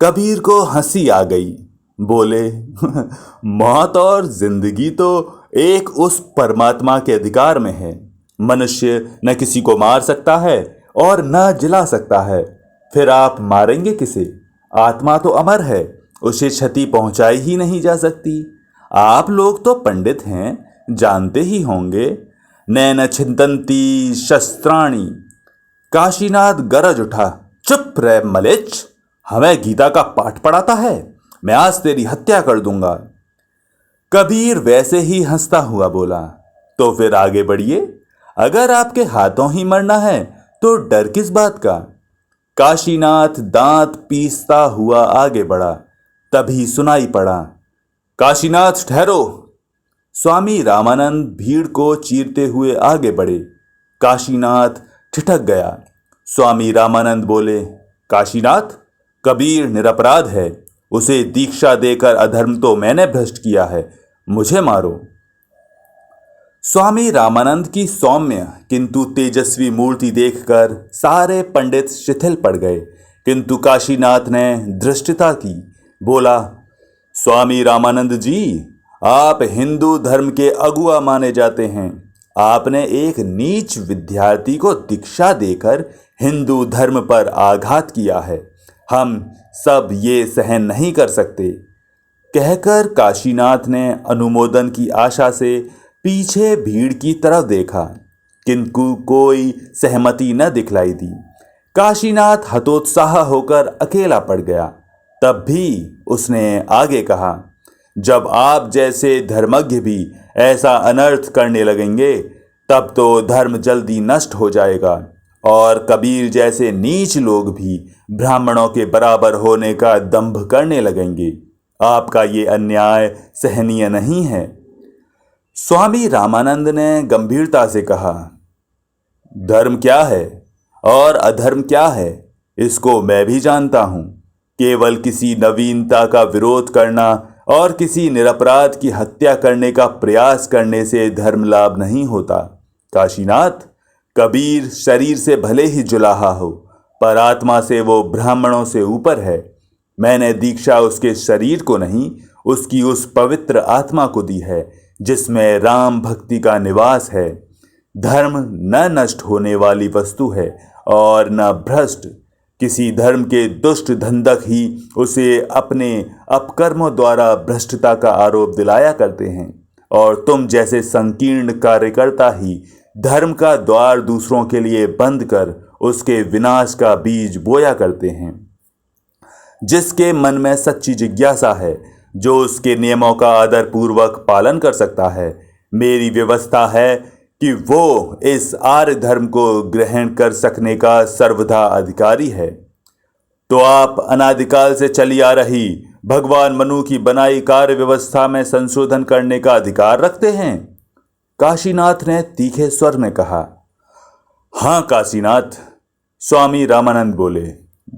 कबीर को हंसी आ गई। बोले, मौत और जिंदगी तो एक उस परमात्मा के अधिकार में है। मनुष्य न किसी को मार सकता है और न जिला सकता है। फिर आप मारेंगे किसे? आत्मा तो अमर है, उसे क्षति पहुंचाई ही नहीं जा सकती। आप लोग तो पंडित हैं, जानते ही होंगे। नैन छिन्दन्ति शस्त्राणि। काशीनाथ गरज उठा, चुप रह मलेच्छ, हमें गीता का पाठ पढ़ाता है? मैं आज तेरी हत्या कर दूंगा। कबीर वैसे ही हंसता हुआ बोला, तो फिर आगे बढ़िए, अगर आपके हाथों ही मरना है तो डर किस बात का? काशीनाथ दांत पीसता हुआ आगे बढ़ा। तभी सुनाई पड़ा, काशीनाथ ठहरो। स्वामी रामानंद भीड़ को चीरते हुए आगे बढ़े। काशीनाथ ठिठक गया। स्वामी रामानंद बोले, काशीनाथ, कबीर निरपराध है, उसे दीक्षा देकर अधर्म तो मैंने भ्रष्ट किया है, मुझे मारो। स्वामी रामानंद की सौम्य किंतु तेजस्वी मूर्ति देखकर सारे पंडित शिथिल पड़ गए, किंतु काशीनाथ ने धृष्टता की। बोला, स्वामी रामानंद जी, आप हिंदू धर्म के अगुआ माने जाते हैं। आपने एक नीच विद्यार्थी को दीक्षा देकर हिंदू धर्म पर आघात किया है। हम सब ये सहन नहीं कर सकते। कहकर काशीनाथ ने अनुमोदन की आशा से पीछे भीड़ की तरफ देखा, किंतु कोई सहमति न दिखलाई दी। काशीनाथ हतोत्साह होकर अकेला पड़ गया। तब भी उसने आगे कहा, जब आप जैसे धर्मज्ञ भी ऐसा अनर्थ करने लगेंगे तब तो धर्म जल्दी नष्ट हो जाएगा और कबीर जैसे नीच लोग भी ब्राह्मणों के बराबर होने का दंभ करने लगेंगे। आपका ये अन्याय सहनीय नहीं है। स्वामी रामानंद ने गंभीरता से कहा, धर्म क्या है और अधर्म क्या है, इसको मैं भी जानता हूं। केवल किसी नवीनता का विरोध करना और किसी निरपराध की हत्या करने का प्रयास करने से धर्म लाभ नहीं होता। काशीनाथ, कबीर शरीर से भले ही जुलाहा हो, पर आत्मा से वो ब्राह्मणों से ऊपर है। मैंने दीक्षा उसके शरीर को नहीं, उसकी उस पवित्र आत्मा को दी है जिसमें राम भक्ति का निवास है। धर्म न नष्ट होने वाली वस्तु है और न भ्रष्ट। किसी धर्म के दुष्ट धंधक ही उसे अपने अपकर्मों द्वारा भ्रष्टता का आरोप दिलाया करते हैं, और तुम जैसे संकीर्ण कार्यकर्ता ही धर्म का द्वार दूसरों के लिए बंद कर उसके विनाश का बीज बोया करते हैं। जिसके मन में सच्ची जिज्ञासा है, जो उसके नियमों का आदर पूर्वक पालन कर सकता है, मेरी व्यवस्था है कि वो इस आर्य धर्म को ग्रहण कर सकने का सर्वथा अधिकारी है। तो आप अनादिकाल से चली आ रही भगवान मनु की बनाई कार्य व्यवस्था में संशोधन करने का अधिकार रखते हैं? काशीनाथ ने तीखे स्वर में कहा। हाँ काशीनाथ, स्वामी रामानंद बोले,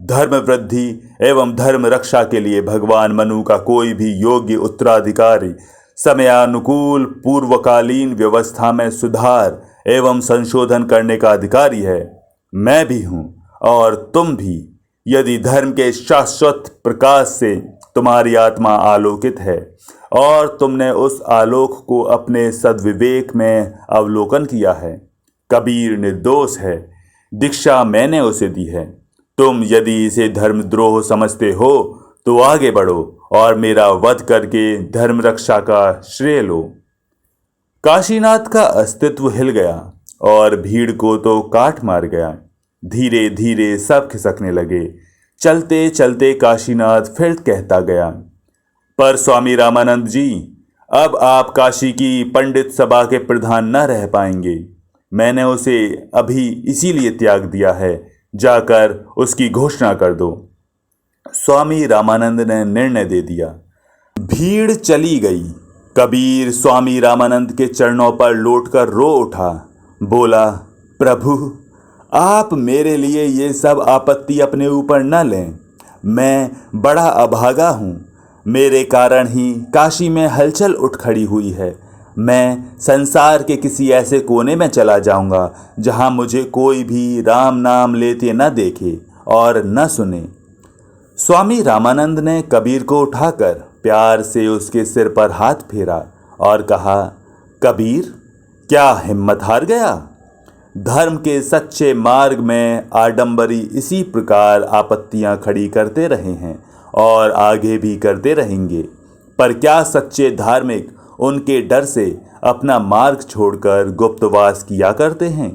धर्म वृद्धि एवं धर्म रक्षा के लिए भगवान मनु का कोई भी योग्य उत्तराधिकारी समयानुकूल पूर्वकालीन व्यवस्था में सुधार एवं संशोधन करने का अधिकारी है। मैं भी हूँ और तुम भी। यदि धर्म के शाश्वत प्रकाश से तुम्हारी आत्मा आलोकित है और तुमने उस आलोक को अपने सद्विवेक में अवलोकन किया है, कबीर निर्दोष है, दीक्षा मैंने उसे दी है। तुम यदि इसे धर्मद्रोह समझते हो तो आगे बढ़ो और मेरा वध करके धर्म रक्षा का श्रेय लो। काशीनाथ का अस्तित्व हिल गया और भीड़ को तो काट मार गया। धीरे धीरे सब खिसकने लगे। चलते चलते काशीनाथ फिर कहता गया, पर स्वामी रामानंद जी, अब आप काशी की पंडित सभा के प्रधान न रह पाएंगे। मैंने उसे अभी इसीलिए त्याग दिया है, जाकर उसकी घोषणा कर दो। स्वामी रामानंद ने निर्णय दे दिया। भीड़ चली गई। कबीर स्वामी रामानंद के चरणों पर लौटकर रो उठा। बोला, प्रभु, आप मेरे लिए ये सब आपत्ति अपने ऊपर न लें। मैं बड़ा अभागा हूँ। मेरे कारण ही काशी में हलचल उठ खड़ी हुई है। मैं संसार के किसी ऐसे कोने में चला जाऊंगा जहाँ मुझे कोई भी राम नाम लेते न देखे और न सुने। स्वामी रामानंद ने कबीर को उठाकर प्यार से उसके सिर पर हाथ फेरा और कहा, कबीर, क्या हिम्मत हार गया? धर्म के सच्चे मार्ग में आडंबरी इसी प्रकार आपत्तियां खड़ी करते रहे हैं और आगे भी करते रहेंगे, पर क्या सच्चे धार्मिक उनके डर से अपना मार्ग छोड़कर गुप्तवास किया करते हैं?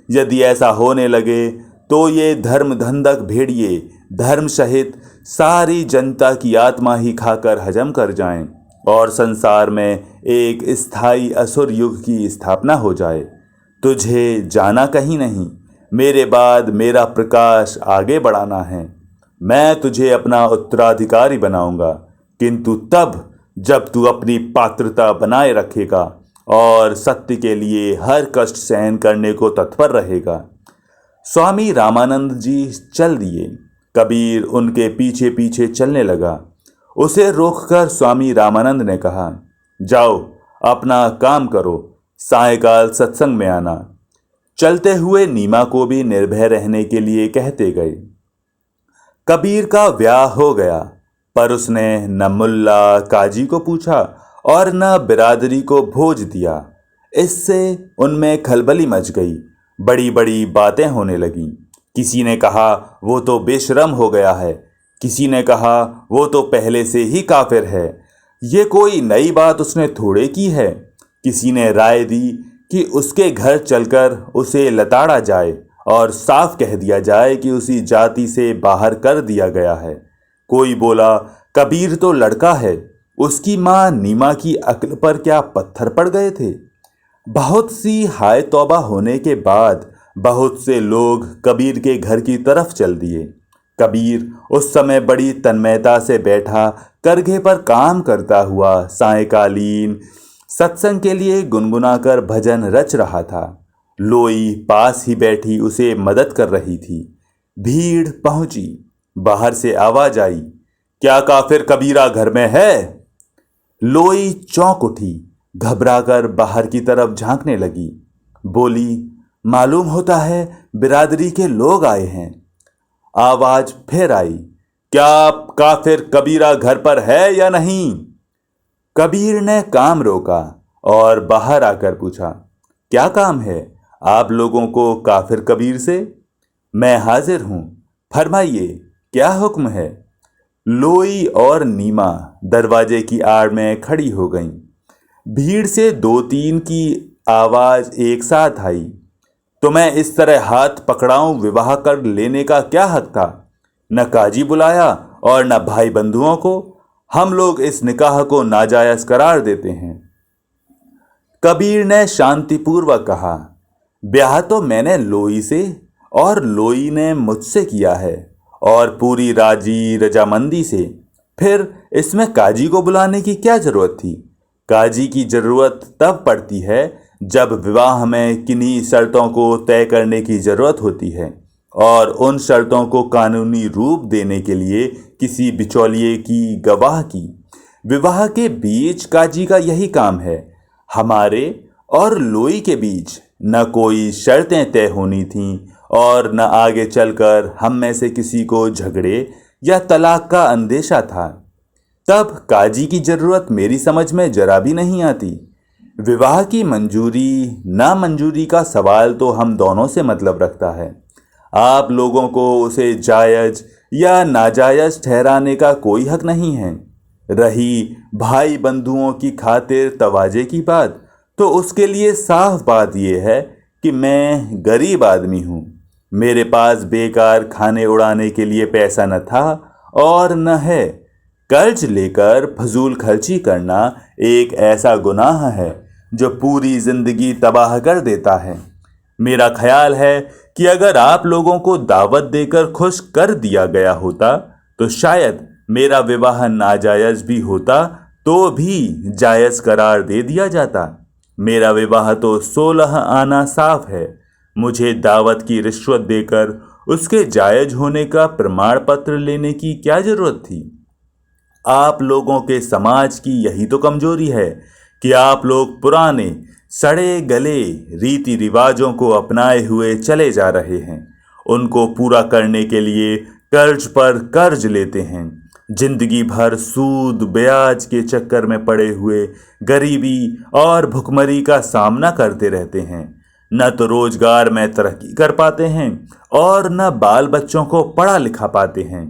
यदि ऐसा होने लगे तो ये धर्म धंधक भेड़िए धर्म सहित सारी जनता की आत्मा ही खाकर हजम कर जाएं और संसार में एक स्थायी असुर युग की स्थापना हो जाए। तुझे जाना कहीं नहीं, मेरे बाद मेरा प्रकाश आगे बढ़ाना है। मैं तुझे अपना उत्तराधिकारी बनाऊंगा, किंतु तब जब तू अपनी पात्रता बनाए रखेगा और सत्य के लिए हर कष्ट सहन करने को तत्पर रहेगा। स्वामी रामानंद जी चल दिए। कबीर उनके पीछे पीछे चलने लगा। उसे रोककर स्वामी रामानंद ने कहा, जाओ, अपना काम करो, सायंकाल सत्संग में आना। चलते हुए नीमा को भी निर्भय रहने के लिए कहते गए। कबीर का ब्याह हो गया, पर उसने न मुल्ला काजी को पूछा और न बिरादरी को भोज दिया। इससे उनमें खलबली मच गई। बड़ी बड़ी बातें होने लगीं। किसी ने कहा वो तो बेशरम हो गया है, किसी ने कहा वो तो पहले से ही काफिर है, ये कोई नई बात उसने थोड़े की है। किसी ने राय दी कि उसके घर चलकर उसे लताड़ा जाए और साफ कह दिया जाए कि उसी जाति से बाहर कर दिया गया है। कोई बोला, कबीर तो लड़का है, उसकी माँ नीमा की अक्ल पर क्या पत्थर पड़ गए थे? बहुत सी हाय तौबा होने के बाद बहुत से लोग कबीर के घर की तरफ चल दिए। कबीर उस समय बड़ी तन्मयता से बैठा करघे पर काम करता हुआ सायंकालीन सत्संग के लिए गुनगुनाकर भजन रच रहा था। लोई पास ही बैठी उसे मदद कर रही थी। भीड़ पहुंची। बाहर से आवाज आई, क्या काफिर कबीरा घर में है? लोई चौंक उठी, घबराकर बाहर की तरफ झांकने लगी। बोली, मालूम होता है बिरादरी के लोग आए हैं। आवाज फिर आई, क्या काफिर कबीरा घर पर है या नहीं? कबीर ने काम रोका और बाहर आकर पूछा, क्या काम है आप लोगों को काफिर कबीर से? मैं हाजिर हूं, फरमाइए, क्या हुक्म है? लोई और नीमा दरवाजे की आड़ में खड़ी हो गईं। भीड़ से दो तीन की आवाज एक साथ आई, तो मैं इस तरह हाथ पकड़ाऊं, विवाह कर लेने का क्या हक था? न काजी बुलाया और न भाई बंधुओं को। हम लोग इस निकाह को नाजायज करार देते हैं। कबीर ने शांतिपूर्वक कहा, ब्याह तो मैंने लोई से और लोई ने मुझसे किया है और पूरी राजी रजामंदी से। फिर इसमें काजी को बुलाने की क्या जरूरत थी? काजी की जरूरत तब पड़ती है जब विवाह में किन्हीं शर्तों को तय करने की जरूरत होती है और उन शर्तों को कानूनी रूप देने के लिए किसी बिचौलिए की गवाह की। विवाह के बीच काजी का यही काम है। हमारे और लोई के बीच न कोई शर्तें तय होनी थीं और न आगे चलकर हम में से किसी को झगड़े या तलाक का अंदेशा था। तब काजी की जरूरत मेरी समझ में जरा भी नहीं आती। विवाह की मंजूरी ना मंजूरी का सवाल तो हम दोनों से मतलब रखता है। आप लोगों को उसे जायज या नाजायज ठहराने का कोई हक नहीं है। रही भाई बंधुओं की खातिर तवाजे की बात, तो उसके लिए साफ बात यह है कि मैं गरीब आदमी हूँ। मेरे पास बेकार खाने उड़ाने के लिए पैसा न था और न है। कर्ज लेकर फजूल खर्ची करना एक ऐसा गुनाह है जो पूरी जिंदगी तबाह कर देता है। मेरा ख्याल है कि अगर आप लोगों को दावत देकर खुश कर दिया गया होता तो शायद मेरा विवाह नाजायज भी होता तो भी जायज करार दे दिया जाता। मेरा विवाह तो 16 आना साफ है। मुझे दावत की रिश्वत देकर उसके जायज होने का प्रमाण पत्र लेने की क्या जरूरत थी? आप लोगों के समाज की यही तो कमजोरी है कि आप लोग पुराने सड़े गले रीति रिवाजों को अपनाए हुए चले जा रहे हैं। उनको पूरा करने के लिए कर्ज पर कर्ज लेते हैं। जिंदगी भर सूद ब्याज के चक्कर में पड़े हुए गरीबी और भुखमरी का सामना करते रहते हैं। न तो रोजगार में तरक्की कर पाते हैं और न बाल बच्चों को पढ़ा लिखा पाते हैं।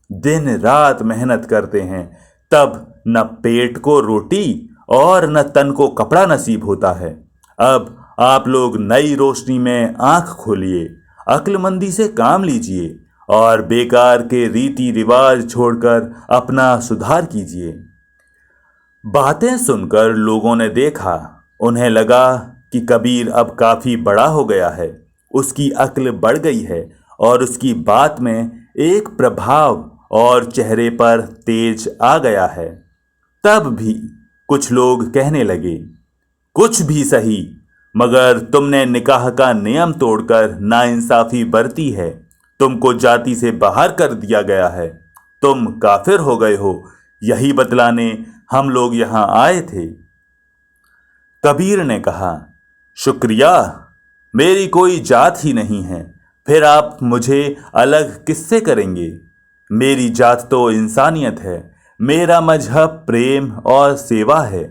दिन रात मेहनत करते हैं, तब न पेट को रोटी और न तन को कपड़ा नसीब होता है। अब आप लोग नई रोशनी में आंख खोलिए, अक्लमंदी से काम लीजिए और बेकार के रीति रिवाज छोड़कर अपना सुधार कीजिए। बातें सुनकर लोगों ने देखा, उन्हें लगा कि कबीर अब काफी बड़ा हो गया है, उसकी अक्ल बढ़ गई है और उसकी बात में एक प्रभाव और चेहरे पर तेज आ गया है। तब भी कुछ लोग कहने लगे, कुछ भी सही, मगर तुमने निकाह का नियम तोड़कर नाइंसाफी बरती है। तुमको जाति से बाहर कर दिया गया है। तुम काफिर हो गए हो, यही बतलाने हम लोग यहां आए थे। कबीर ने कहा, शुक्रिया, मेरी कोई जात ही नहीं है, फिर आप मुझे अलग किससे करेंगे? मेरी जात तो इंसानियत है। मेरा मजहब प्रेम और सेवा है।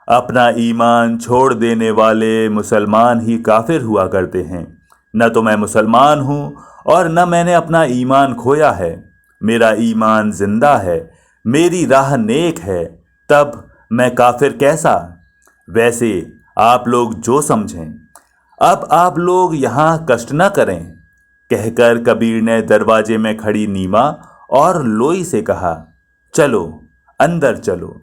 अपना ईमान छोड़ देने वाले मुसलमान ही काफिर हुआ करते हैं। न तो मैं मुसलमान हूँ और न मैंने अपना ईमान खोया है। मेरा ईमान जिंदा है, मेरी राह नेक है, तब मैं काफिर कैसा? वैसे आप लोग जो समझें। अब आप लोग यहाँ कष्ट न करें। कहकर कबीर ने दरवाजे में खड़ी नीमा और लोई से कहा, चलो अंदर चलो।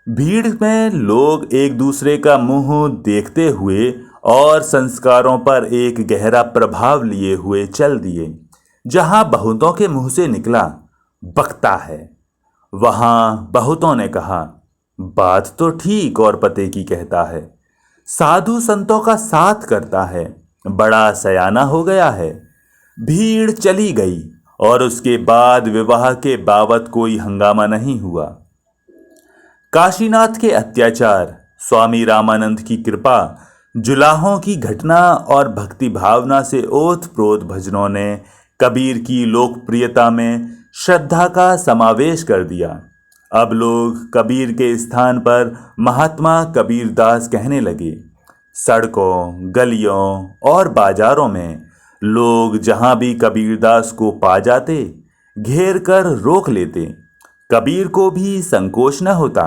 भीड़ में लोग एक दूसरे का मुंह देखते हुए और संस्कारों पर एक गहरा प्रभाव लिए हुए चल दिए। जहां बहुतों के मुंह से निकला, बकता है, वहां बहुतों ने कहा, बात तो ठीक और पते की कहता है, साधु संतों का साथ करता है, बड़ा सयाना हो गया है। भीड़ चली गई और उसके बाद विवाह के बाबत कोई हंगामा नहीं हुआ। काशीनाथ के अत्याचार, स्वामी रामानंद की कृपा, जुलाहों की घटना और भक्ति भावना से ओतप्रोत भजनों ने कबीर की लोकप्रियता में श्रद्धा का समावेश कर दिया। अब लोग कबीर के स्थान पर महात्मा कबीरदास कहने लगे। सड़कों, गलियों और बाजारों में लोग जहां भी कबीरदास को पा जाते, घेर कर रोक लेते। कबीर को भी संकोच न होता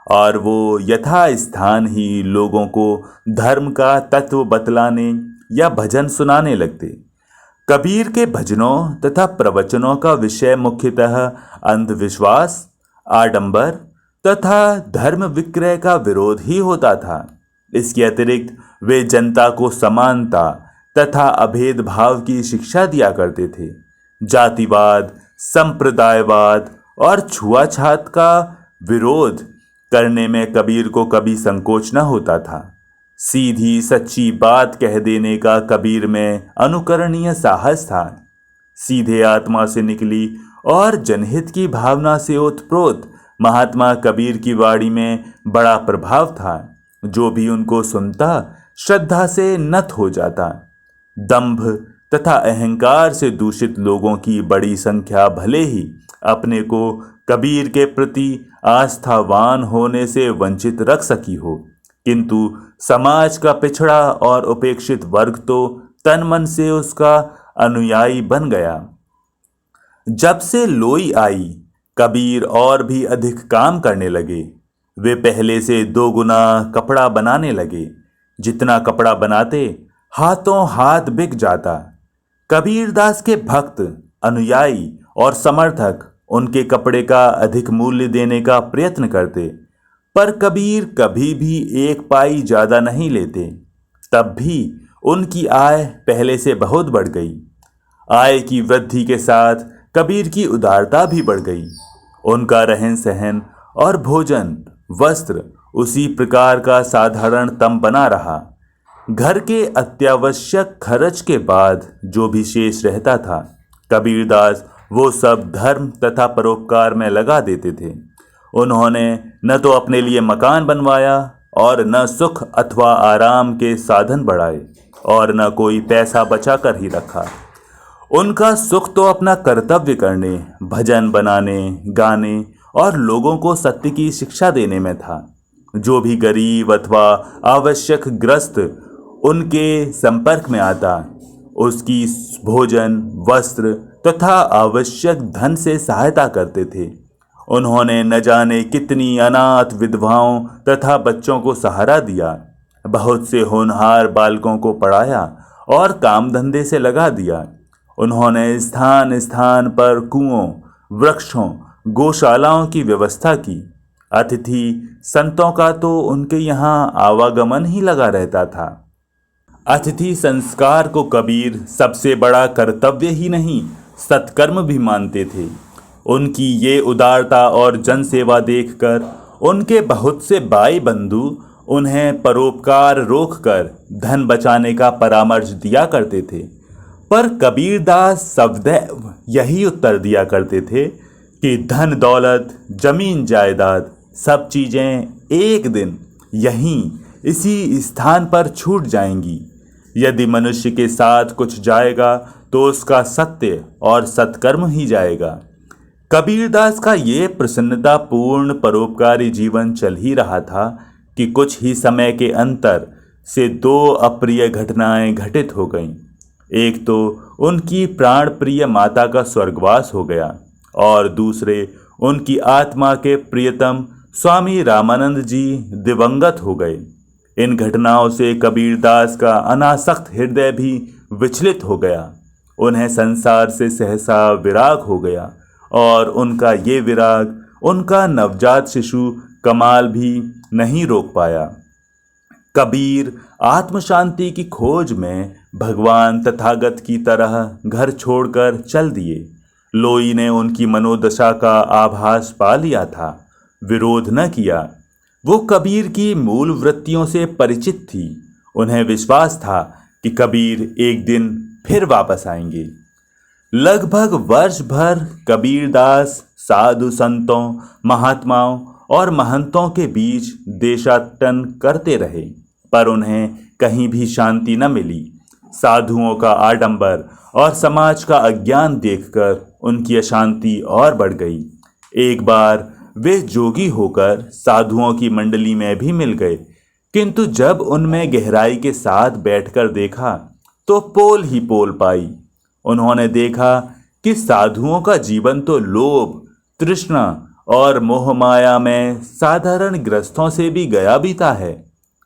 और वो यथा स्थान ही लोगों को धर्म का तत्व बतलाने या भजन सुनाने लगते। कबीर के भजनों तथा प्रवचनों का विषय मुख्यतः अंधविश्वास, आडंबर तथा धर्म विक्रय का विरोध ही होता था। इसके अतिरिक्त वे जनता को समानता तथा अभेद भाव की शिक्षा दिया करते थे। जातिवाद, संप्रदायवाद और छुआछात का विरोध करने में कबीर को कभी संकोच न होता था। सीधी सच्ची बात कह देने का कबीर में अनुकरणीय साहस था। सीधे आत्मा से निकली और जनहित की भावना से ओतप्रोत महात्मा कबीर की वाणी में बड़ा प्रभाव था। जो भी उनको सुनता श्रद्धा से नत हो जाता। दंभ तथा अहंकार से दूषित लोगों की बड़ी संख्या भले ही अपने को कबीर के प्रति आस्थावान होने से वंचित रख सकी हो, किंतु समाज का पिछड़ा और उपेक्षित वर्ग तो तन मन से उसका अनुयायी बन गया। जब से लोई आई, कबीर और भी अधिक काम करने लगे। वे पहले से 2 गुना कपड़ा बनाने लगे। जितना कपड़ा बनाते, हाथों हाथ बिक जाता। कबीरदास के भक्त, अनुयायी और समर्थक उनके कपड़े का अधिक मूल्य देने का प्रयत्न करते, पर कबीर कभी भी 1 पाई ज्यादा नहीं लेते। तब भी उनकी आय पहले से बहुत बढ़ गई। आय की वृद्धि के साथ कबीर की उदारता भी बढ़ गई। उनका रहन सहन और भोजन वस्त्र उसी प्रकार का साधारणतम बना रहा। घर के अत्यावश्यक खर्च के बाद जो भी शेष रहता था, कबीरदास वो सब धर्म तथा परोपकार में लगा देते थे। उन्होंने न तो अपने लिए मकान बनवाया और न सुख अथवा आराम के साधन बढ़ाए और न कोई पैसा बचा कर ही रखा। उनका सुख तो अपना कर्तव्य करने, भजन बनाने, गाने और लोगों को सत्य की शिक्षा देने में था। जो भी गरीब अथवा आवश्यक ग्रस्त उनके संपर्क में आता, उसकी भोजन, वस्त्र तथा आवश्यक धन से सहायता करते थे। उन्होंने न जाने कितनी अनाथ विधवाओं तथा बच्चों को सहारा दिया, बहुत से होनहार बालकों को पढ़ाया और काम धंधे से लगा दिया। उन्होंने स्थान स्थान पर कुओं, वृक्षों, गौशालाओं की व्यवस्था की। अतिथि संतों का तो उनके यहाँ आवागमन ही लगा रहता था। अतिथि संस्कार को कबीर सबसे बड़ा कर्तव्य ही नहीं, सत्कर्म भी मानते थे। उनकी ये उदारता और जनसेवा देखकर उनके बहुत से भाई बंधु उन्हें परोपकार रोककर धन बचाने का परामर्श दिया करते थे। पर कबीरदास सदैव यही उत्तर दिया करते थे कि धन दौलत, जमीन जायदाद सब चीज़ें एक दिन यहीं इसी स्थान पर छूट जाएंगी। यदि मनुष्य के साथ कुछ जाएगा तो उसका सत्य और सत्कर्म ही जाएगा। कबीरदास का ये प्रसन्नतापूर्ण परोपकारी जीवन चल ही रहा था कि कुछ ही समय के अंतर से दो अप्रिय घटनाएं घटित हो गईं। एक तो उनकी प्राण प्रिय माता का स्वर्गवास हो गया और दूसरे उनकी आत्मा के प्रियतम स्वामी रामानंद जी दिवंगत हो गए। इन घटनाओं से कबीरदास का अनासक्त हृदय भी विचलित हो गया। उन्हें संसार से सहसा विराग हो गया और उनका ये विराग उनका नवजात शिशु कमाल भी नहीं रोक पाया। कबीर आत्म शांति की खोज में भगवान तथागत की तरह घर छोड़कर चल दिए। लोई ने उनकी मनोदशा का आभास पा लिया था, विरोध न किया। वो कबीर की मूल वृत्तियों से परिचित थी। उन्हें विश्वास था कि कबीर एक दिन फिर वापस आएंगे। लगभग वर्ष भर कबीरदास साधु संतों, महात्माओं और महंतों के बीच देशाटन करते रहे, पर उन्हें कहीं भी शांति न मिली। साधुओं का आडंबर और समाज का अज्ञान देखकर उनकी अशांति और बढ़ गई। एक बार वे जोगी होकर साधुओं की मंडली में भी मिल गए, किंतु जब उनमें गहराई के साथ बैठकर देखा तो पोल ही पोल पाई। उन्होंने देखा कि साधुओं का जीवन तो लोभ, तृष्णा और मोह माया में साधारण ग्रस्तों से भी गया बीता है।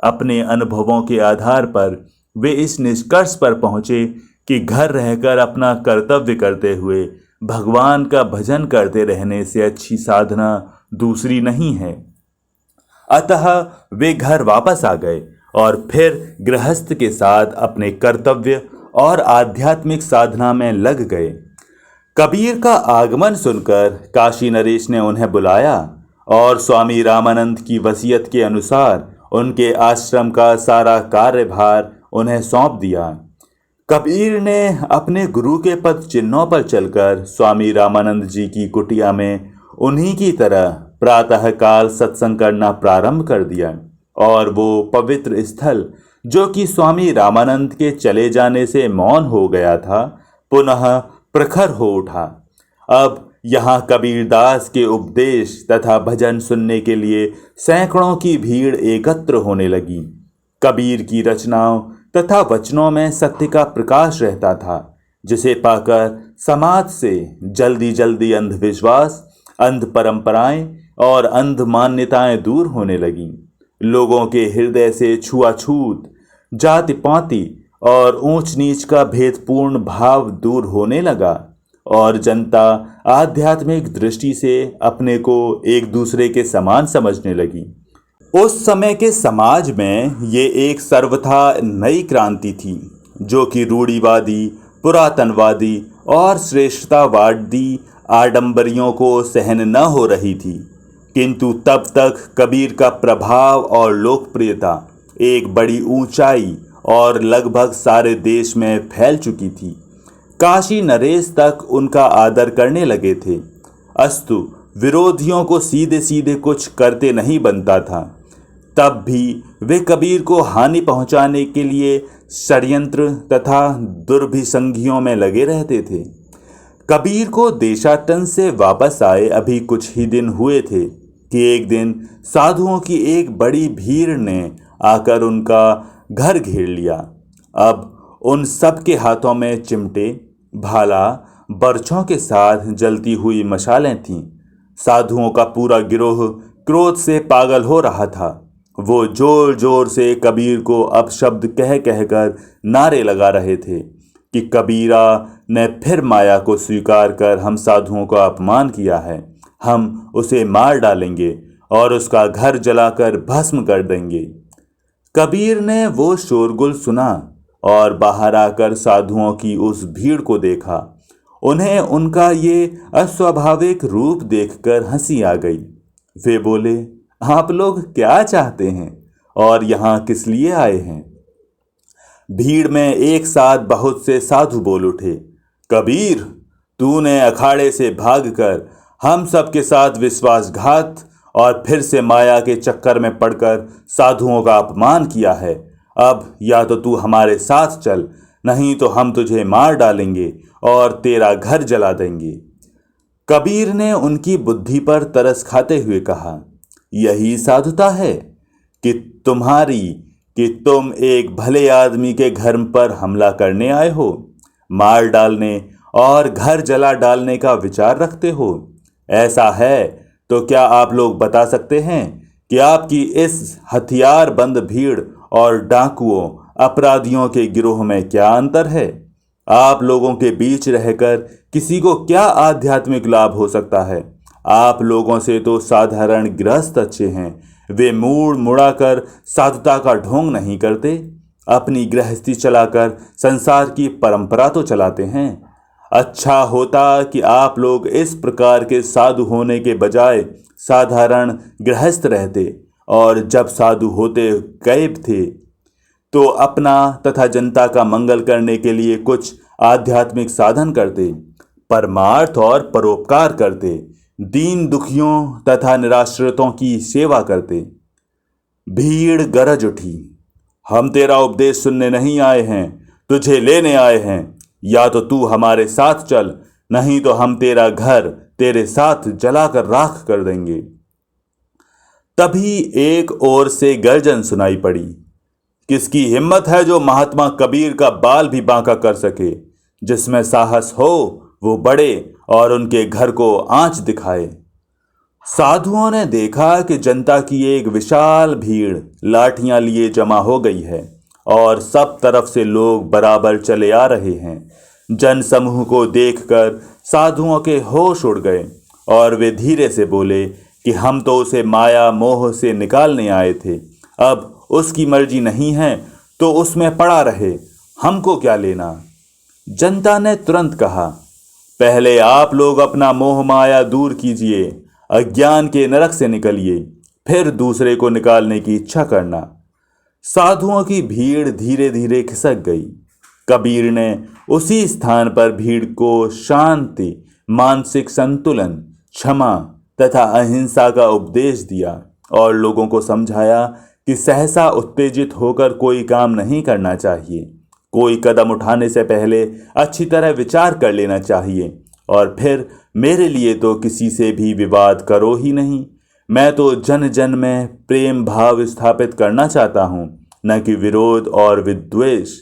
अपने अनुभवों के आधार पर वे इस निष्कर्ष पर पहुँचे कि घर रहकर अपना कर्तव्य करते हुए भगवान का भजन करते रहने से अच्छी साधना दूसरी नहीं है। अतः वे घर वापस आ गए और फिर गृहस्थ के साथ अपने कर्तव्य और आध्यात्मिक साधना में लग गए। कबीर का आगमन सुनकर काशी नरेश ने उन्हें बुलाया और स्वामी रामानंद की वसीयत के अनुसार उनके आश्रम का सारा कार्यभार उन्हें सौंप दिया। कबीर ने अपने गुरु के पद चिन्हों पर चलकर स्वामी रामानंद जी की कुटिया में उन्हीं की तरह प्रातःकाल सत्संग करना प्रारंभ कर दिया और वो पवित्र स्थल जो कि स्वामी रामानंद के चले जाने से मौन हो गया था, पुनः प्रखर हो उठा। अब यहाँ कबीरदास के उपदेश तथा भजन सुनने के लिए सैकड़ों की भीड़ एकत्र होने लगी। कबीर की रचनाओं तथा वचनों में सत्य का प्रकाश रहता था, जिसे पाकर समाज से जल्दी जल्दी अंधविश्वास, अंध परंपराएं और अंध मान्यताएं दूर होने लगीं। लोगों के हृदय से छुआछूत, जाति पाति और ऊंच नीच का भेदपूर्ण भाव दूर होने लगा और जनता आध्यात्मिक दृष्टि से अपने को एक दूसरे के समान समझने लगी। उस समय के समाज में ये एक सर्वथा नई क्रांति थी, जो कि रूढ़िवादी, पुरातनवादी और श्रेष्ठतावादी आडंबरियों को सहन न हो रही थी, किंतु तब तक कबीर का प्रभाव और लोकप्रियता एक बड़ी ऊंचाई और लगभग सारे देश में फैल चुकी थी। काशी नरेश तक उनका आदर करने लगे थे। अस्तु विरोधियों को सीधे सीधे कुछ करते नहीं बनता था, तब भी वे कबीर को हानि पहुंचाने के लिए षड्यंत्र तथा दुर्भिसंधियों में लगे रहते थे। कबीर को देशाटन से वापस आए अभी कुछ ही दिन हुए थे कि एक दिन साधुओं की एक बड़ी भीड़ ने आकर उनका घर घेर लिया। अब उन सब के हाथों में चिमटे, भाला, बर्छों के साथ जलती हुई मशालें थीं। साधुओं का पूरा गिरोह क्रोध से पागल हो रहा था। वो जोर जोर से कबीर को अपशब्द कह कहकर नारे लगा रहे थे कि कबीरा ने फिर माया को स्वीकार कर हम साधुओं का अपमान किया है, हम उसे मार डालेंगे और उसका घर जलाकर भस्म कर देंगे। कबीर ने वो शोरगुल सुना और बाहर आकर साधुओं की उस भीड़ को देखा। उन्हें उनका ये अस्वाभाविक रूप देखकर हंसी आ गई। वे बोले, आप लोग क्या चाहते हैं और यहाँ किस लिए आए हैं? भीड़ में एक साथ बहुत से साधु बोल उठे, कबीर, तूने अखाड़े से भागकर हम सब के साथ विश्वासघात और फिर से माया के चक्कर में पड़कर साधुओं का अपमान किया है। अब या तो तू हमारे साथ चल, नहीं तो हम तुझे मार डालेंगे और तेरा घर जला देंगे। कबीर ने उनकी बुद्धि पर तरस खाते हुए कहा, यही साधुता है कि तुम्हारी कि तुम एक भले आदमी के घर पर हमला करने आए हो, मार डालने और घर जला डालने का विचार रखते हो? ऐसा है तो क्या आप लोग बता सकते हैं कि आपकी इस हथियार बंद भीड़ और डाकुओं अपराधियों के गिरोह में क्या अंतर है? आप लोगों के बीच रहकर किसी को क्या आध्यात्मिक लाभ हो सकता है? आप लोगों से तो साधारण गृहस्थ अच्छे हैं। वे मूड़ मुड़ाकर साधुता का ढोंग नहीं करते, अपनी गृहस्थी चलाकर संसार की परंपरा तो चलाते हैं। अच्छा होता कि आप लोग इस प्रकार के साधु होने के बजाय साधारण गृहस्थ रहते और जब साधु होते गए थे तो अपना तथा जनता का मंगल करने के लिए कुछ आध्यात्मिक साधन करते, परमार्थ और परोपकार करते, दीन दुखियों तथा निराश्रितों की सेवा करते। भीड़ गरज उठी, हम तेरा उपदेश सुनने नहीं आए हैं, तुझे लेने आए हैं। या तो तू हमारे साथ चल, नहीं तो हम तेरा घर तेरे साथ जलाकर राख कर देंगे। तभी एक ओर से गर्जन सुनाई पड़ी, किसकी हिम्मत है जो महात्मा कबीर का बाल भी बांका कर सके? जिसमें साहस हो वो बढ़े और उनके घर को आंच दिखाए। साधुओं ने देखा कि जनता की एक विशाल भीड़ लाठियां लिए जमा हो गई है और सब तरफ से लोग बराबर चले आ रहे हैं। जन समूह को देखकर साधुओं के होश उड़ गए और वे धीरे से बोले कि हम तो उसे माया मोह से निकालने आए थे, अब उसकी मर्जी नहीं है तो उसमें पड़ा रहे, हमको क्या लेना। जनता ने तुरंत कहा, पहले आप लोग अपना मोह माया दूर कीजिए, अज्ञान के नरक से निकलिए, फिर दूसरे को निकालने की इच्छा करना। साधुओं की भीड़ धीरे धीरे खिसक गई। कबीर ने उसी स्थान पर भीड़ को शांति, मानसिक संतुलन, क्षमा तथा अहिंसा का उपदेश दिया और लोगों को समझाया कि सहसा उत्तेजित होकर कोई काम नहीं करना चाहिए। कोई कदम उठाने से पहले अच्छी तरह विचार कर लेना चाहिए और फिर मेरे लिए तो किसी से भी विवाद करो ही नहीं। मैं तो जन जन में प्रेम भाव स्थापित करना चाहता हूँ, न कि विरोध और विद्वेष।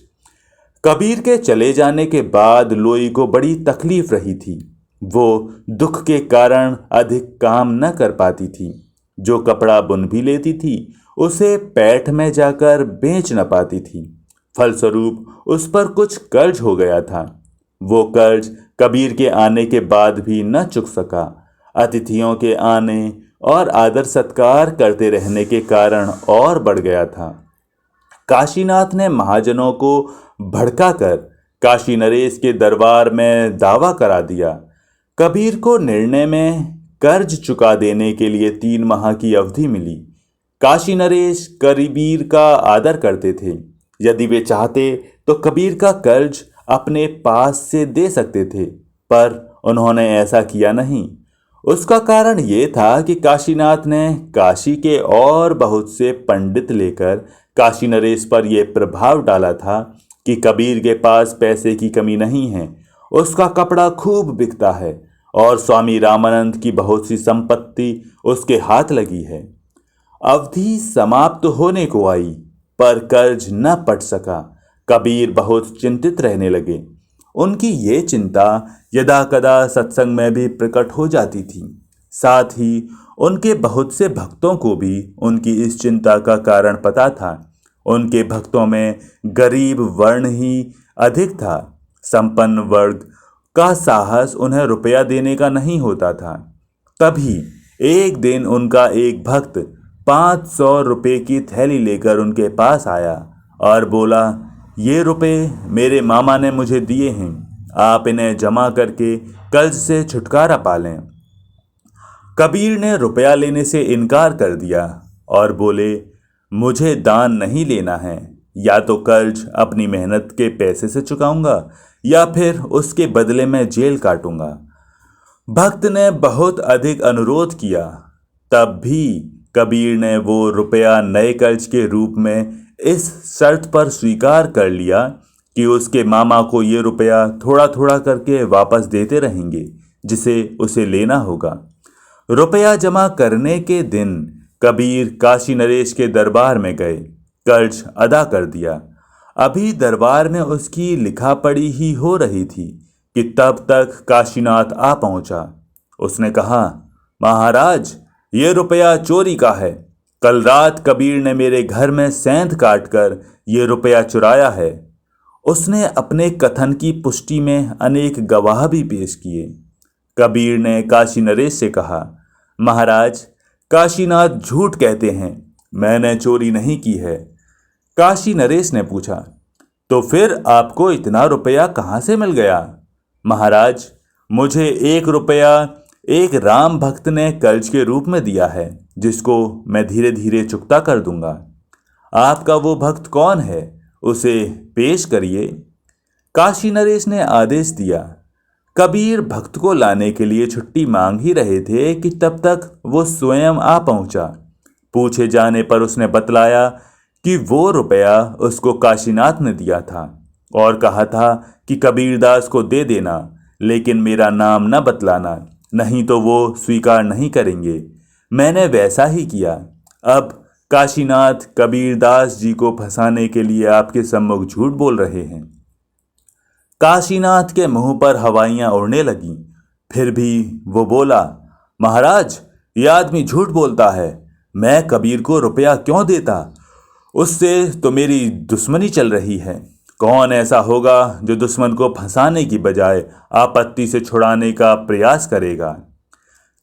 कबीर के चले जाने के बाद लोई को बड़ी तकलीफ रही थी। वो दुख के कारण अधिक काम न कर पाती थी। जो कपड़ा बुन भी लेती थी उसे पैठ में जाकर बेच न पाती थी। फलस्वरूप उस पर कुछ कर्ज हो गया था। वो कर्ज कबीर के आने के बाद भी न चुक सका। अतिथियों के आने और आदर सत्कार करते रहने के कारण और बढ़ गया था। काशीनाथ ने महाजनों को भड़काकर काशी नरेश के दरबार में दावा करा दिया। कबीर को निर्णय में कर्ज चुका देने के लिए 3 माह की अवधि मिली। काशी नरेश कबीर का आदर करते थे। यदि वे चाहते तो कबीर का कर्ज अपने पास से दे सकते थे, पर उन्होंने ऐसा किया नहीं। उसका कारण ये था कि काशीनाथ ने काशी के और बहुत से पंडित लेकर काशी नरेश पर यह प्रभाव डाला था कि कबीर के पास पैसे की कमी नहीं है, उसका कपड़ा खूब बिकता है और स्वामी रामानंद की बहुत सी संपत्ति उसके हाथ लगी है। अवधि समाप्त होने को आई, पर कर्ज न पट सका। कबीर बहुत चिंतित रहने लगे। उनकी ये चिंता यदा कदा सत्संग में भी प्रकट हो जाती थी। साथ ही उनके बहुत से भक्तों को भी उनकी इस चिंता का कारण पता था। उनके भक्तों में गरीब वर्ण ही अधिक था। संपन्न वर्ग का साहस उन्हें रुपया देने का नहीं होता था। तभी एक दिन उनका एक भक्त 500 रुपये की थैली लेकर उनके पास आया और बोला, ये रुपए मेरे मामा ने मुझे दिए हैं, आप इन्हें जमा करके कर्ज से छुटकारा पा लें। कबीर ने रुपया लेने से इनकार कर दिया और बोले, मुझे दान नहीं लेना है, या तो कर्ज अपनी मेहनत के पैसे से चुकाऊंगा या फिर उसके बदले में जेल काटूंगा। भक्त ने बहुत अधिक अनुरोध किया, तब भी कबीर ने वो रुपया नए कर्ज के रूप में इस शर्त पर स्वीकार कर लिया कि उसके मामा को ये रुपया थोड़ा थोड़ा करके वापस देते रहेंगे, जिसे उसे लेना होगा। रुपया जमा करने के दिन कबीर काशी नरेश के दरबार में गए, कर्ज अदा कर दिया। अभी दरबार में उसकी लिखा पढ़ी ही हो रही थी कि तब तक काशीनाथ आ पहुंचा। उसने कहा, महाराज, ये रुपया चोरी का है। कल रात कबीर ने मेरे घर में सेंध काट कर ये रुपया चुराया है। उसने अपने कथन की पुष्टि में अनेक गवाह भी पेश किए। कबीर ने काशी नरेश से कहा, महाराज, काशीनाथ झूठ कहते हैं, मैंने चोरी नहीं की है। काशी नरेश ने पूछा, तो फिर आपको इतना रुपया कहाँ से मिल गया? महाराज, मुझे 1 रुपया एक राम भक्त ने कर्ज के रूप में दिया है, जिसको मैं धीरे धीरे चुकता कर दूंगा। आपका वो भक्त कौन है? उसे पेश करिए। काशी नरेश ने आदेश दिया। कबीर भक्त को लाने के लिए छुट्टी मांग ही रहे थे कि तब तक वो स्वयं आ पहुंचा। पूछे जाने पर उसने बतलाया कि वो रुपया उसको काशीनाथ ने दिया था और कहा था कि कबीरदास को दे देना, लेकिन मेरा नाम न बतलाना, नहीं तो वो स्वीकार नहीं करेंगे। मैंने वैसा ही किया। अब काशीनाथ कबीरदास जी को फंसाने के लिए आपके सम्मुख झूठ बोल रहे हैं। काशीनाथ के मुंह पर हवाइयां उड़ने लगीं। फिर भी वो बोला, महाराज, ये आदमी झूठ बोलता है। मैं कबीर को रुपया क्यों देता? उससे तो मेरी दुश्मनी चल रही है। कौन ऐसा होगा जो दुश्मन को फंसाने की बजाय आपत्ति से छुड़ाने का प्रयास करेगा?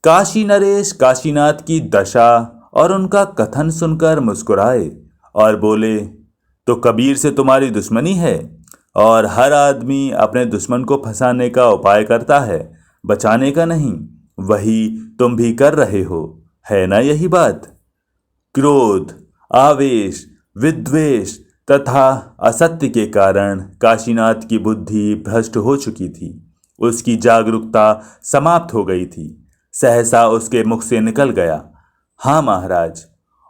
काशी नरेश काशीनाथ की दशा और उनका कथन सुनकर मुस्कुराए और बोले, तो कबीर से तुम्हारी दुश्मनी है? और हर आदमी अपने दुश्मन को फंसाने का उपाय करता है, बचाने का नहीं। वही तुम भी कर रहे हो, है ना यही बात? क्रोध, आवेश, विद्वेष तथा असत्य के कारण काशीनाथ की बुद्धि भ्रष्ट हो चुकी थी। उसकी जागरूकता समाप्त हो गई थी। सहसा उसके मुख से निकल गया, हाँ महाराज,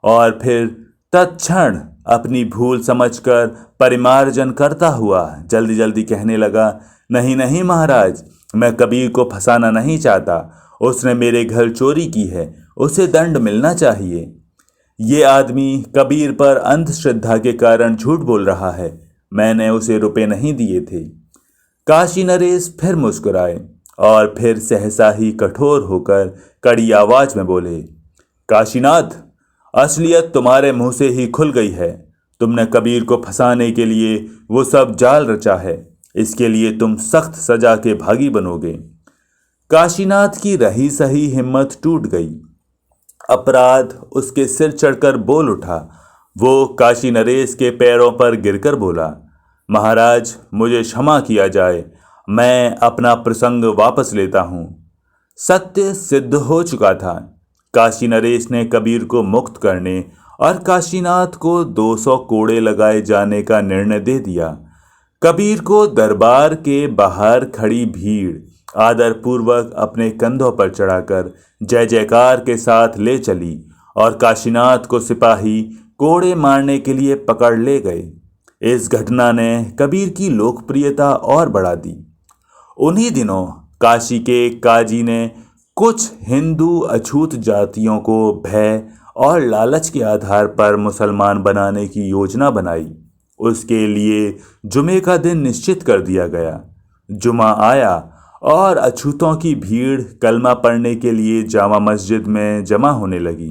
और फिर तत्क्षण अपनी भूल समझकर परिमार्जन करता हुआ जल्दी जल्दी कहने लगा, नहीं नहीं महाराज, मैं कबीर को फंसाना नहीं चाहता। उसने मेरे घर चोरी की है, उसे दंड मिलना चाहिए। ये आदमी कबीर पर अंधश्रद्धा के कारण झूठ बोल रहा है। मैंने उसे रुपए नहीं दिए थे। काशी नरेश फिर मुस्कुराए और फिर सहसा ही कठोर होकर कड़ी आवाज में बोले, काशीनाथ, असलियत तुम्हारे मुंह से ही खुल गई है। तुमने कबीर को फंसाने के लिए वो सब जाल रचा है। इसके लिए तुम सख्त सजा के भागी बनोगे। काशीनाथ की रही सही हिम्मत टूट गई। अपराध उसके सिर चढ़कर बोल उठा। वो काशी नरेश के पैरों पर गिरकर बोला, महाराज, मुझे क्षमा किया जाए, मैं अपना प्रसंग वापस लेता हूँ। सत्य सिद्ध हो चुका था। काशी नरेश ने कबीर को मुक्त करने और काशीनाथ को 200 कोड़े लगाए जाने का निर्णय दे दिया। कबीर को दरबार के बाहर खड़ी भीड़ आदरपूर्वक अपने कंधों पर चढ़ाकर जय जयकार के साथ ले चली और काशीनाथ को सिपाही कोड़े मारने के लिए पकड़ ले गए। इस घटना ने कबीर की लोकप्रियता और बढ़ा दी। उन्हीं दिनों काशी के काजी ने कुछ हिंदू अछूत जातियों को भय और लालच के आधार पर मुसलमान बनाने की योजना बनाई। उसके लिए जुमे का दिन निश्चित कर दिया गया। जुमा आया और अछूतों की भीड़ कलमा पढ़ने के लिए जामा मस्जिद में जमा होने लगी।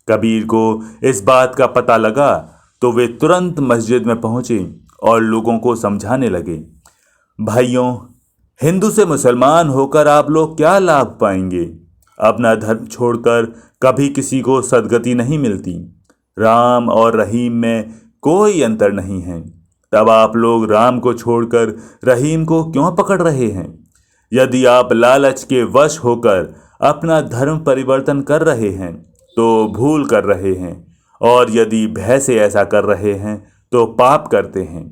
कबीर को इस बात का पता लगा तो वे तुरंत मस्जिद में पहुंचे और लोगों को समझाने लगे, भाइयों, हिंदू से मुसलमान होकर आप लोग क्या लाभ पाएंगे? अपना धर्म छोड़कर कभी किसी को सद्गति नहीं मिलती। राम और रहीम में कोई अंतर नहीं है। तब आप लोग राम को छोड़कर रहीम को क्यों पकड़ रहे हैं? यदि आप लालच के वश होकर अपना धर्म परिवर्तन कर रहे हैं तो भूल कर रहे हैं, और यदि भय से ऐसा कर रहे हैं तो पाप करते हैं।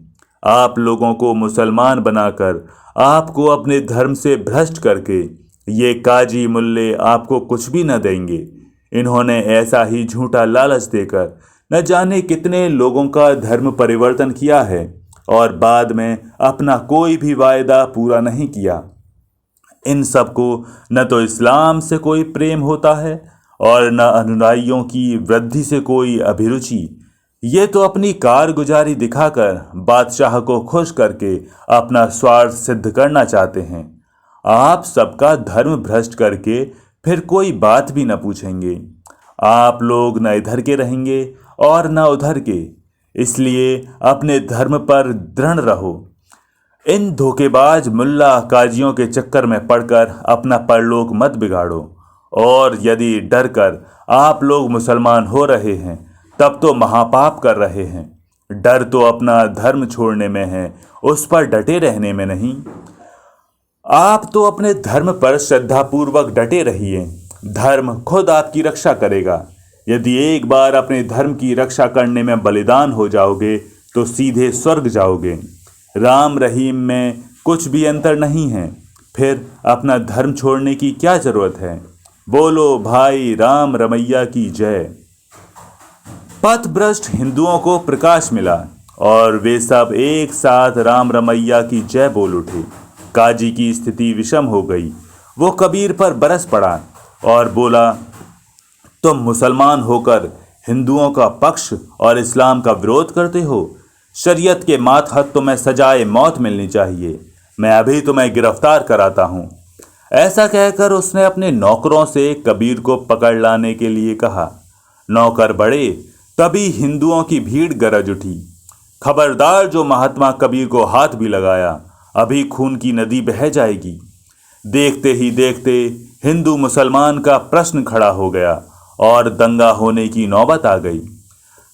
आप लोगों को मुसलमान बनाकर आपको अपने धर्म से भ्रष्ट करके ये काजी मुल्ले आपको कुछ भी न देंगे। इन्होंने ऐसा ही झूठा लालच देकर न जाने कितने लोगों का धर्म परिवर्तन किया है और बाद में अपना कोई भी वायदा पूरा नहीं किया। इन सबको न तो इस्लाम से कोई प्रेम होता है और न अनुयायियों की वृद्धि से कोई अभिरुचि। ये तो अपनी कारगुजारी दिखाकर बादशाह को खुश करके अपना स्वार्थ सिद्ध करना चाहते हैं। आप सबका धर्म भ्रष्ट करके फिर कोई बात भी न पूछेंगे। आप लोग न इधर के रहेंगे और न उधर के, इसलिए अपने धर्म पर दृढ़ रहो। इन धोखेबाज मुल्ला काजियों के चक्कर में पड़कर अपना परलोक मत बिगाड़ो। और यदि डर कर आप लोग मुसलमान हो रहे हैं तब तो महापाप कर रहे हैं। डर तो अपना धर्म छोड़ने में है, उस पर डटे रहने में नहीं। आप तो अपने धर्म पर श्रद्धापूर्वक डटे रहिए। धर्म खुद आपकी रक्षा करेगा। यदि एक बार अपने धर्म की रक्षा करने में बलिदान हो जाओगे तो सीधे स्वर्ग जाओगे। राम रहीम में कुछ भी अंतर नहीं है। फिर अपना धर्म छोड़ने की क्या जरूरत है? बोलो भाई राम रमैया की जय। पथभ्रष्ट हिंदुओं को प्रकाश मिला और वे सब एक साथ राम रमैया की जय बोल उठे। काजी की स्थिति विषम हो गई। वो कबीर पर बरस पड़ा और बोला, तुम मुसलमान होकर हिंदुओं का पक्ष और इस्लाम का विरोध करते हो। शरीयत के मातहत तुम्हें सजाए मौत मिलनी चाहिए। मैं अभी तुम्हें गिरफ्तार कराता हूँ। ऐसा कहकर उसने अपने नौकरों से कबीर को पकड़ लाने के लिए कहा। नौकर बड़े, तभी हिंदुओं की भीड़ गरज उठी, खबरदार, जो महात्मा कबीर को हाथ भी लगाया अभी खून की नदी बह जाएगी। देखते ही देखते हिंदू मुसलमान का प्रश्न खड़ा हो गया और दंगा होने की नौबत आ गई।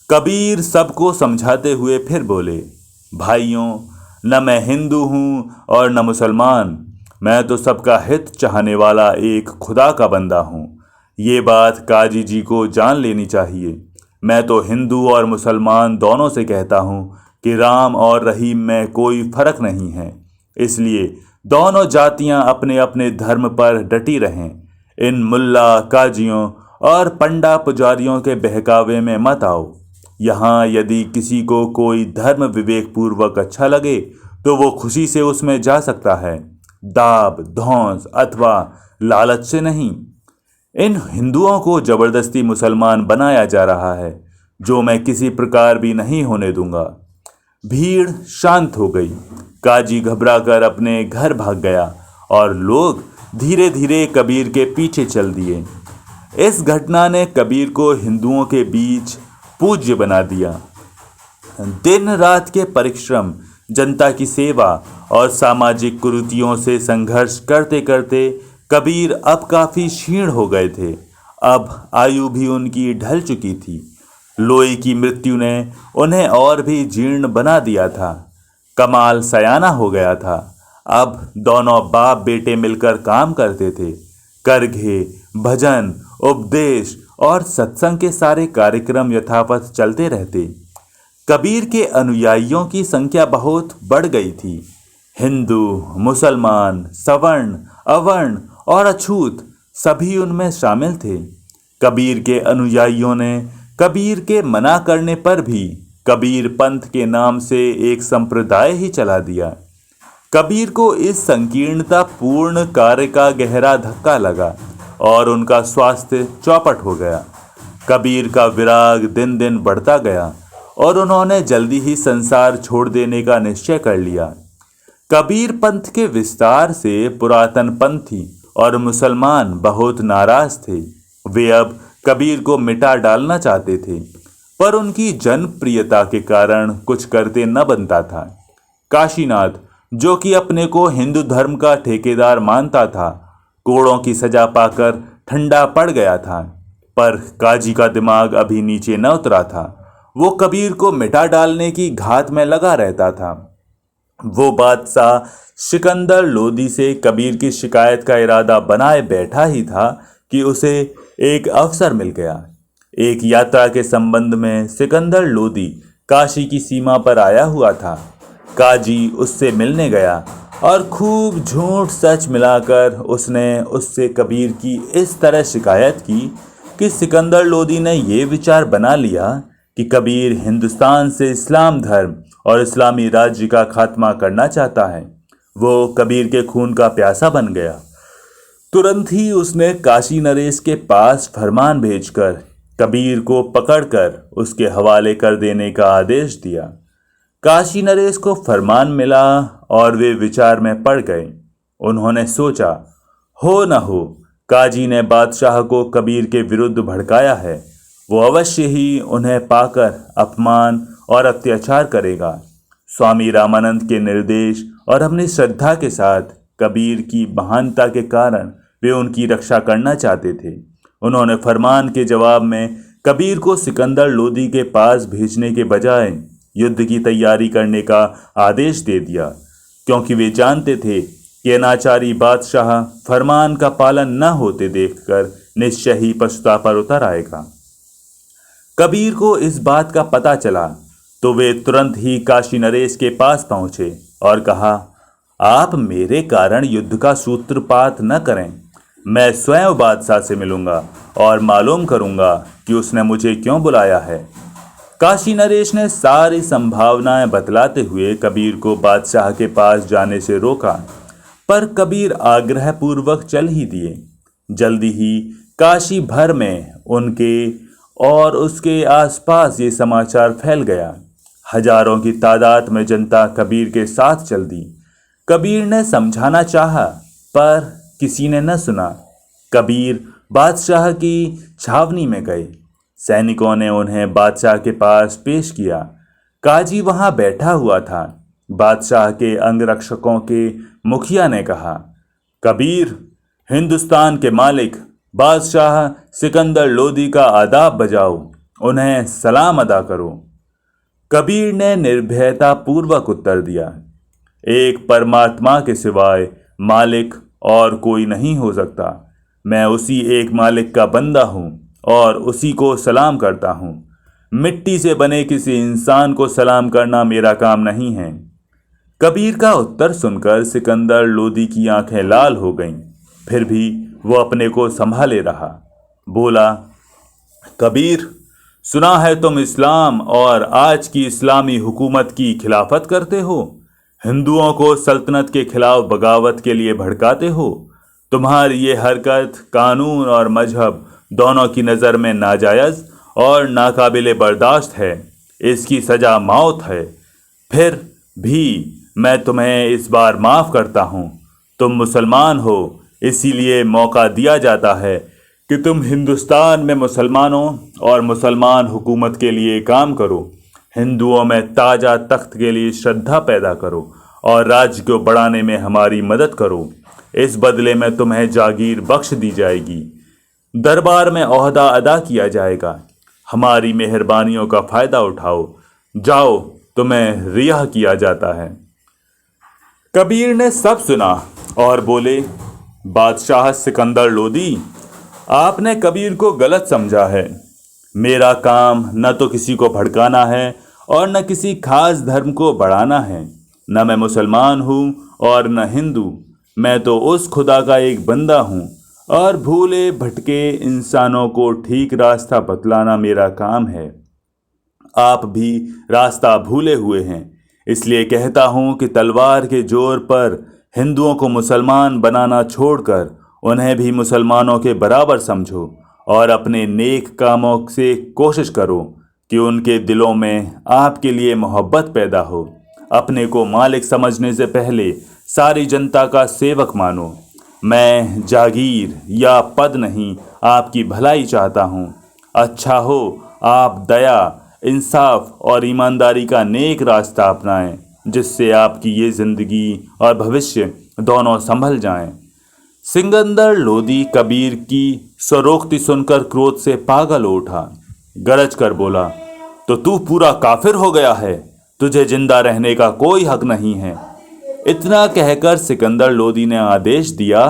कबीर सबको समझाते हुए फिर बोले, भाइयों, न मैं हिंदू हूँ और न मुसलमान। मैं तो सबका हित चाहने वाला एक खुदा का बंदा हूँ। ये बात काजी जी को जान लेनी चाहिए। मैं तो हिंदू और मुसलमान दोनों से कहता हूँ कि राम और रहीम में कोई फर्क नहीं है। इसलिए दोनों जातियाँ अपने अपने धर्म पर डटी रहें। इन मुल्ला काजियों और पंडा पुजारियों के बहकावे में मत आओ। यहाँ यदि किसी को कोई धर्म विवेकपूर्वक अच्छा लगे तो वो खुशी से उसमें जा सकता है, दाब धौंस अथवा लालच से नहीं। इन हिंदुओं को जबरदस्ती मुसलमान बनाया जा रहा है, जो मैं किसी प्रकार भी नहीं होने दूंगा। भीड़ शांत हो गई। काजी घबराकर अपने घर भाग गया और लोग धीरे धीरे कबीर के पीछे चल दिए। इस घटना ने कबीर को हिंदुओं के बीच पूज्य बना दिया। दिन रात के परिश्रम, जनता की सेवा और सामाजिक कुरीतियों से संघर्ष करते करते कबीर अब काफ़ी क्षीण हो गए थे। अब आयु भी उनकी ढल चुकी थी। लोई की मृत्यु ने उन्हें और भी जीर्ण बना दिया था। कमाल सयाना हो गया था। अब दोनों बाप बेटे मिलकर काम करते थे। करघे, भजन, उपदेश और सत्संग के सारे कार्यक्रम यथावत चलते रहते। कबीर के अनुयायियों की संख्या बहुत बढ़ गई थी। हिंदू, मुसलमान, सवर्ण, अवर्ण और अछूत सभी उनमें शामिल थे। कबीर के अनुयायियों ने कबीर के मना करने पर भी कबीर पंथ के नाम से एक संप्रदाय ही चला दिया। कबीर को इस संकीर्णता पूर्ण कार्य का गहरा धक्का लगा और उनका स्वास्थ्य चौपट हो गया। कबीर का विराग दिन दिन बढ़ता गया और उन्होंने जल्दी ही संसार छोड़ देने का निश्चय कर लिया। कबीर पंथ के विस्तार से पुरातन पंथी और मुसलमान बहुत नाराज थे। वे अब कबीर को मिटा डालना चाहते थे, पर उनकी जनप्रियता के कारण कुछ करते न बनता था। काशीनाथ, जो कि अपने को हिंदू धर्म का ठेकेदार मानता था, कोड़ों की सजा पाकर ठंडा पड़ गया था, पर काजी का दिमाग अभी नीचे न उतरा था। वो कबीर को मिटा डालने की घात में लगा रहता था। वो बादशाह सिकंदर लोदी से कबीर की शिकायत का इरादा बनाए बैठा ही था कि उसे एक अवसर मिल गया। एक यात्रा के संबंध में सिकंदर लोदी काशी की सीमा पर आया हुआ था। काजी उससे मिलने गया और खूब झूठ सच मिलाकर उसने उससे कबीर की इस तरह शिकायत की कि सिकंदर लोदी ने ये विचार बना लिया कि कबीर हिंदुस्तान से इस्लाम धर्म और इस्लामी राज्य का खात्मा करना चाहता है। वो कबीर के खून का प्यासा बन गया। तुरंत ही उसने काशी नरेश के पास फरमान भेजकर कबीर को पकड़कर उसके हवाले कर देने का आदेश दिया। काशी नरेश को फरमान मिला और वे विचार में पड़ गए। उन्होंने सोचा, हो न हो काजी ने बादशाह को कबीर के विरुद्ध भड़काया है, वो अवश्य ही उन्हें पाकर अपमान और अत्याचार करेगा। स्वामी रामानंद के निर्देश और अपनी श्रद्धा के साथ कबीर की महानता के कारण वे उनकी रक्षा करना चाहते थे। उन्होंने फरमान के जवाब में कबीर को सिकंदर लोदी के पास भेजने के बजाय युद्ध की तैयारी करने का आदेश दे दिया, क्योंकि वे जानते थे कि अनाचारी बादशाह फरमान का पालन न होते देखकर निश्चय ही पछता पर उतर आएगा। कबीर को इस बात का पता चला तो वे तुरंत ही काशी नरेश के पास पहुंचे और कहा, आप मेरे कारण युद्ध का सूत्रपात न करें। मैं स्वयं बादशाह से मिलूंगा और मालूम करूंगा कि उसने मुझे क्यों बुलाया है। काशी नरेश ने सारी संभावनाएं बतलाते हुए कबीर को बादशाह के पास जाने से रोका, पर कबीर आग्रहपूर्वक चल ही दिए। जल्दी ही काशी भर में उनके और उसके आसपास ये समाचार फैल गया। हजारों की तादाद में जनता कबीर के साथ चल दी। कबीर ने समझाना चाहा, पर किसी ने न सुना। कबीर बादशाह की छावनी में गए। सैनिकों ने उन्हें बादशाह के पास पेश किया। काजी वहां बैठा हुआ था। बादशाह के अंगरक्षकों के मुखिया ने कहा, कबीर, हिंदुस्तान के मालिक बादशाह सिकंदर लोदी का आदाब बजाओ, उन्हें सलाम अदा करो। कबीर ने निर्भयता पूर्वक उत्तर दिया, एक परमात्मा के सिवाय मालिक और कोई नहीं हो सकता। मैं उसी एक मालिक का बंदा हूँ और उसी को सलाम करता हूँ। मिट्टी से बने किसी इंसान को सलाम करना मेरा काम नहीं है। कबीर का उत्तर सुनकर सिकंदर लोदी की आंखें लाल हो गईं। फिर भी वो अपने को संभाले रहा। बोला, कबीर, सुना है तुम इस्लाम और आज की इस्लामी हुकूमत की खिलाफत करते हो। हिंदुओं को सल्तनत के खिलाफ बगावत के लिए भड़काते हो। तुम्हारी ये हरकत कानून और मजहब दोनों की नज़र में नाजायज़ और नाकाबिले बर्दाश्त है। इसकी सज़ा मौत है। फिर भी मैं तुम्हें इस बार माफ़ करता हूँ। तुम मुसलमान हो, इसीलिए मौका दिया जाता है कि तुम हिंदुस्तान में मुसलमानों और मुसलमान हुकूमत के लिए काम करो। हिंदुओं में ताज़ा तख्त के लिए श्रद्धा पैदा करो और राज्य को बढ़ाने में हमारी मदद करो। इस बदले में तुम्हें जागीर बख्श दी जाएगी, दरबार में ओहदा अदा किया जाएगा। हमारी मेहरबानियों का फ़ायदा उठाओ। जाओ, तुम्हें रिहा किया जाता है। कबीर ने सब सुना और बोले, बादशाह सिकंदर लोदी, आपने कबीर को गलत समझा है। मेरा काम न तो किसी को भड़काना है और न किसी खास धर्म को बढ़ाना है। न मैं मुसलमान हूँ और न हिंदू। मैं तो उस खुदा का एक बंदा हूँ और भूले भटके इंसानों को ठीक रास्ता बतलाना मेरा काम है। आप भी रास्ता भूले हुए हैं, इसलिए कहता हूँ कि तलवार के जोर पर हिंदुओं को मुसलमान बनाना छोड़कर उन्हें भी मुसलमानों के बराबर समझो और अपने नेक कामों से कोशिश करो कि उनके दिलों में आपके लिए मोहब्बत पैदा हो। अपने को मालिक समझने से पहले सारी जनता का सेवक मानो। मैं जागीर या पद नहीं, आपकी भलाई चाहता हूँ। अच्छा हो आप दया, इंसाफ और ईमानदारी का नेक रास्ता अपनाएं, जिससे आपकी ये जिंदगी और भविष्य दोनों संभल जाएं। सिकंदर लोदी कबीर की स्वरोक्ति सुनकर क्रोध से पागल हो उठा। गरज कर बोला, तो तू पूरा काफिर हो गया है, तुझे जिंदा रहने का कोई हक नहीं है। इतना कहकर सिकंदर लोदी ने आदेश दिया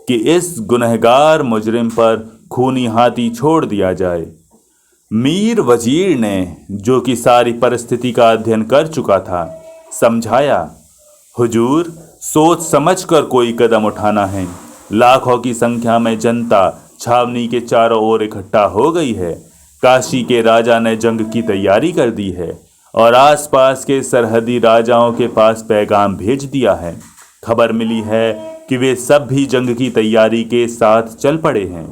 कि इस गुनहगार मुजरिम पर खूनी हाथी छोड़ दिया जाए। मीर वजीर ने, जो कि सारी परिस्थिति का अध्ययन कर चुका था, समझाया, हुजूर सोच समझकर कोई कदम उठाना है। लाखों की संख्या में जनता छावनी के चारों ओर इकट्ठा हो गई है। काशी के राजा ने जंग की तैयारी कर दी है और आसपास के सरहदी राजाओं के पास पैगाम भेज दिया है। खबर मिली है कि वे सब भी जंग की तैयारी के साथ चल पड़े हैं।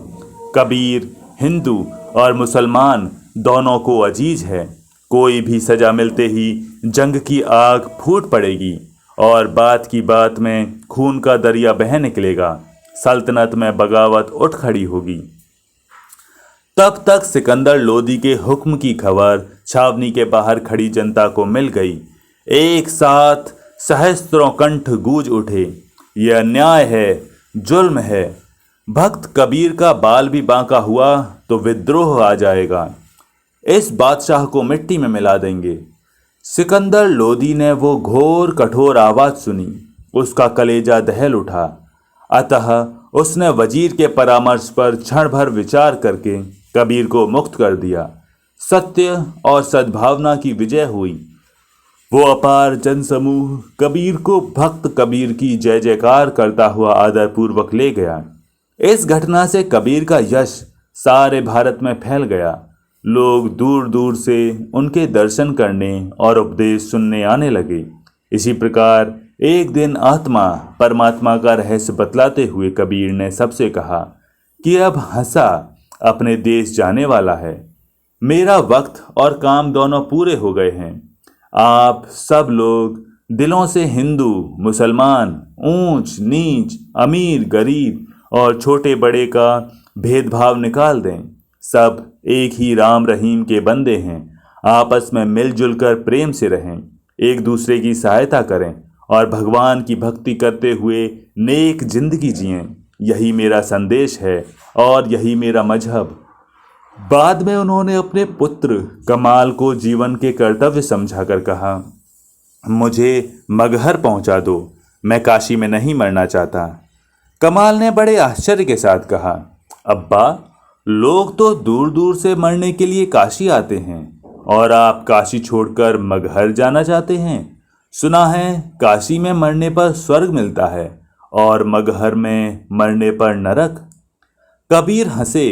कबीर हिंदू और मुसलमान दोनों को अजीज है। कोई भी सजा मिलते ही जंग की आग फूट पड़ेगी और बात की बात में खून का दरिया बह निकलेगा। सल्तनत में बगावत उठ खड़ी होगी। तब तक सिकंदर लोदी के हुक्म की खबर छावनी के बाहर खड़ी जनता को मिल गई। एक साथ सहस्त्रों कंठ गूंज उठे, यह अन्याय है, जुल्म है। भक्त कबीर का बाल भी बांका हुआ तो विद्रोह आ जाएगा। इस बादशाह को मिट्टी में मिला देंगे। सिकंदर लोदी ने वो घोर कठोर आवाज सुनी, उसका कलेजा दहल उठा। अतः उसने वजीर के परामर्श पर क्षण भर विचार करके कबीर को मुक्त कर दिया। सत्य और सद्भावना की विजय हुई। वो अपार जनसमूह कबीर को भक्त कबीर की जय जयकार करता हुआ आदरपूर्वक ले गया। इस घटना से कबीर का यश सारे भारत में फैल गया। लोग दूर दूर से उनके दर्शन करने और उपदेश सुनने आने लगे। इसी प्रकार एक दिन आत्मा परमात्मा का रहस्य बतलाते हुए कबीर ने सबसे कहा कि अब हंसा अपने देश जाने वाला है। मेरा वक्त और काम दोनों पूरे हो गए हैं। आप सब लोग दिलों से हिंदू मुसलमान, ऊंच नीच, अमीर गरीब और छोटे बड़े का भेदभाव निकाल दें। सब एक ही राम रहीम के बंदे हैं। आपस में मिलजुल कर प्रेम से रहें, एक दूसरे की सहायता करें और भगवान की भक्ति करते हुए नेक जिंदगी जिएं। यही मेरा संदेश है और यही मेरा मजहब। बाद में उन्होंने अपने पुत्र कमाल को जीवन के कर्तव्य समझाकर कहा, मुझे मगहर पहुंचा दो, मैं काशी में नहीं मरना चाहता। कमाल ने बड़े आश्चर्य के साथ कहा, अब्बा, लोग तो दूर दूर से मरने के लिए काशी आते हैं और आप काशी छोड़कर मगहर जाना चाहते हैं। सुना है काशी में मरने पर स्वर्ग मिलता है और मगहर में मरने पर नरक। कबीर हंसे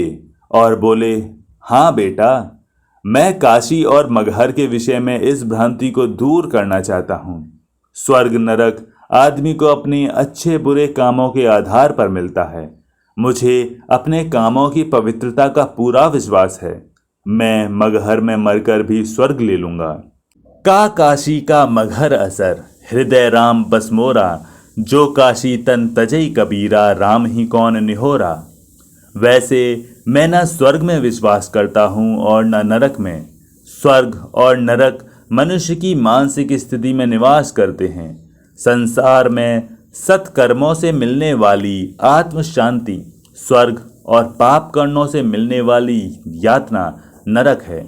और बोले, हाँ बेटा, मैं काशी और मगहर के विषय में इस भ्रांति को दूर करना चाहता हूँ। स्वर्ग नरक आदमी को अपने अच्छे बुरे कामों के आधार पर मिलता है। मुझे अपने कामों की पवित्रता का पूरा विश्वास है। मैं मगहर में मरकर भी स्वर्ग ले लूँगा। का काशी का मगहर असर, हृदय राम बस मोरा, जो काशी तन तजई कबीरा, राम ही कौन निहोरा। वैसे मैं न स्वर्ग में विश्वास करता हूँ और न नरक में। स्वर्ग और नरक मनुष्य की मानसिक स्थिति में निवास करते हैं। संसार में सत्कर्मों से मिलने वाली आत्म शांति स्वर्ग और पाप कर्मों से मिलने वाली यातना नरक है।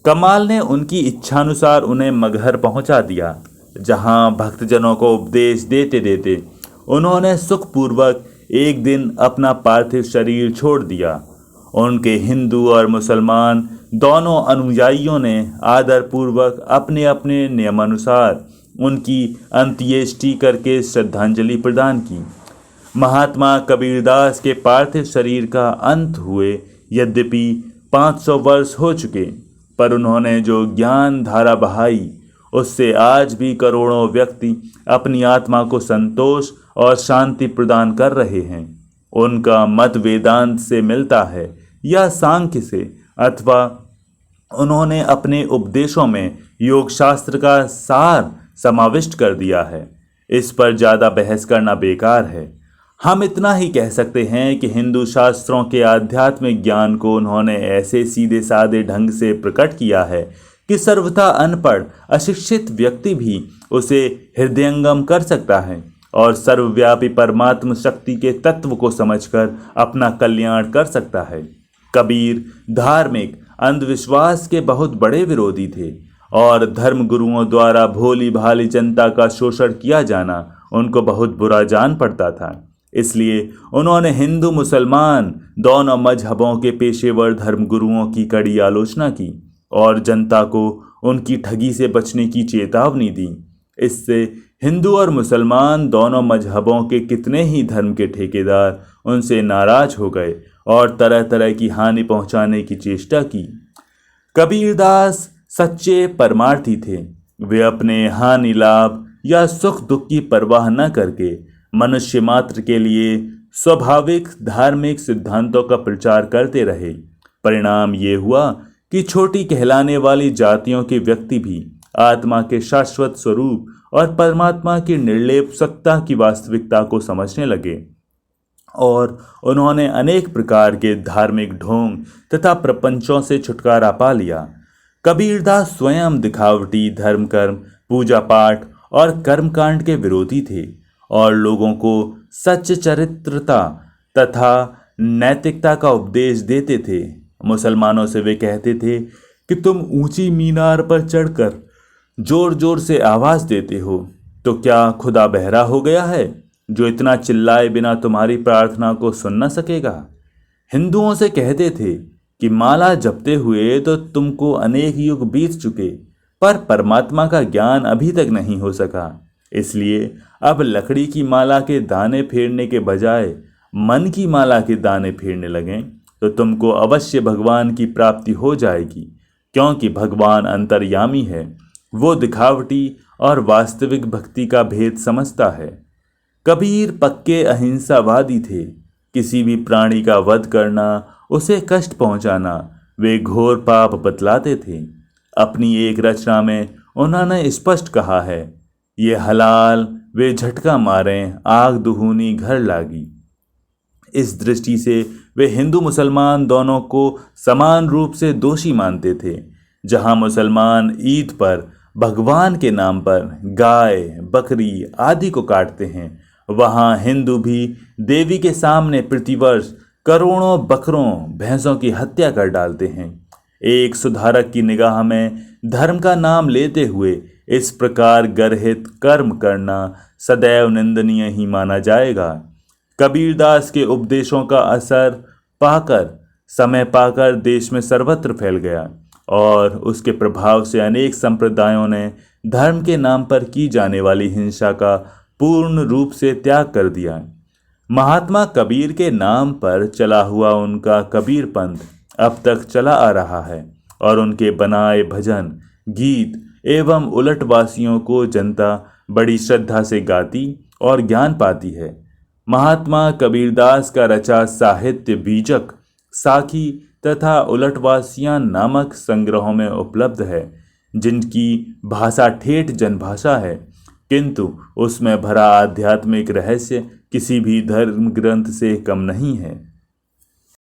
कमाल ने उनकी इच्छानुसार उन्हें मगहर पहुंचा दिया। जहाँ भक्तजनों को उपदेश देते देते उन्होंने सुखपूर्वक एक दिन अपना पार्थिव शरीर छोड़ दिया। उनके हिंदू और मुसलमान दोनों अनुयायियों ने आदरपूर्वक अपने अपने नियमानुसार उनकी अंत्येष्टि करके श्रद्धांजलि प्रदान की। महात्मा कबीरदास के पार्थिव शरीर का अंत हुए यद्यपि 500 वर्ष हो चुके, पर उन्होंने जो ज्ञान धारा बहाई उससे आज भी करोड़ों व्यक्ति अपनी आत्मा को संतोष और शांति प्रदान कर रहे हैं। उनका मत वेदांत से मिलता है या सांख्य से, अथवा उन्होंने अपने उपदेशों में योग शास्त्र का सार समाविष्ट कर दिया है। इस पर ज़्यादा बहस करना बेकार है। हम इतना ही कह सकते हैं कि हिंदू शास्त्रों के आध्यात्मिक ज्ञान को उन्होंने ऐसे सीधे साधे ढंग से प्रकट किया है कि सर्वथा अनपढ़ अशिक्षित व्यक्ति भी उसे हृदयंगम कर सकता है और सर्वव्यापी परमात्म शक्ति के तत्व को समझकर अपना कल्याण कर सकता है। कबीर धार्मिक अंधविश्वास के बहुत बड़े विरोधी थे और धर्म गुरुओं द्वारा भोली भाली जनता का शोषण किया जाना उनको बहुत बुरा जान पड़ता था। इसलिए उन्होंने हिंदू मुसलमान दोनों मजहबों के पेशेवर धर्मगुरुओं की कड़ी आलोचना की और जनता को उनकी ठगी से बचने की चेतावनी दी। इससे हिंदू और मुसलमान दोनों मजहबों के कितने ही धर्म के ठेकेदार उनसे नाराज हो गए और तरह तरह की हानि पहुंचाने की चेष्टा की। कबीरदास सच्चे परमार्थी थे। वे अपने हानि लाभ या सुख दुख की परवाह न करके मनुष्य मात्र के लिए स्वाभाविक धार्मिक सिद्धांतों का प्रचार करते रहे। परिणाम ये हुआ कि छोटी कहलाने वाली जातियों के व्यक्ति भी आत्मा के शाश्वत स्वरूप और परमात्मा की निर्लेप सत्ता की वास्तविकता को समझने लगे और उन्होंने अनेक प्रकार के धार्मिक ढोंग तथा प्रपंचों से छुटकारा पा लिया। कबीरदास स्वयं दिखावटी धर्म कर्म पूजा पाठ और कर्मकांड के विरोधी थे और लोगों को सच्च चरित्रता तथा नैतिकता का उपदेश देते थे। मुसलमानों से वे कहते थे कि तुम ऊंची मीनार पर चढ़कर जोर जोर से आवाज़ देते हो, तो क्या खुदा बहरा हो गया है जो इतना चिल्लाए बिना तुम्हारी प्रार्थना को सुन न सकेगा? हिंदुओं से कहते थे कि माला जपते हुए तो तुमको अनेक युग बीत चुके, पर परमात्मा का ज्ञान अभी तक नहीं हो सका। इसलिए अब लकड़ी की माला के दाने फेरने के बजाय मन की माला के दाने फेरने लगें तो तुमको अवश्य भगवान की प्राप्ति हो जाएगी, क्योंकि भगवान अंतर्यामी है। वो दिखावटी और वास्तविक भक्ति का भेद समझता है। कबीर पक्के अहिंसावादी थे। किसी भी प्राणी का वध करना, उसे कष्ट पहुंचाना वे घोर पाप बतलाते थे। अपनी एक रचना में उन्होंने स्पष्ट कहा है, ये हलाल वे झटका मारें आग दुहूनी घर लागी। इस दृष्टि से वे हिंदू मुसलमान दोनों को समान रूप से दोषी मानते थे। जहां मुसलमान ईद पर भगवान के नाम पर गाय बकरी आदि को काटते हैं, वहां हिंदू भी देवी के सामने प्रतिवर्ष करोड़ों बकरों भैंसों की हत्या कर डालते हैं। एक सुधारक की निगाह में धर्म का नाम लेते हुए इस प्रकार गर्हित कर्म करना सदैव निंदनीय ही माना जाएगा। कबीरदास के उपदेशों का असर समय पाकर देश में सर्वत्र फैल गया और उसके प्रभाव से अनेक संप्रदायों ने धर्म के नाम पर की जाने वाली हिंसा का पूर्ण रूप से त्याग कर दिया। महात्मा कबीर के नाम पर चला हुआ उनका कबीर पंथ अब तक चला आ रहा है और उनके बनाए भजन गीत एवं उलटवासियों को जनता बड़ी श्रद्धा से गाती और ज्ञान पाती है। महात्मा कबीरदास का रचा साहित्य बीजक, साखी तथा उलटवासियाँ नामक संग्रहों में उपलब्ध है, जिनकी भाषा ठेठ जनभाषा है, किंतु उसमें भरा आध्यात्मिक रहस्य किसी भी धर्म ग्रंथ से कम नहीं है।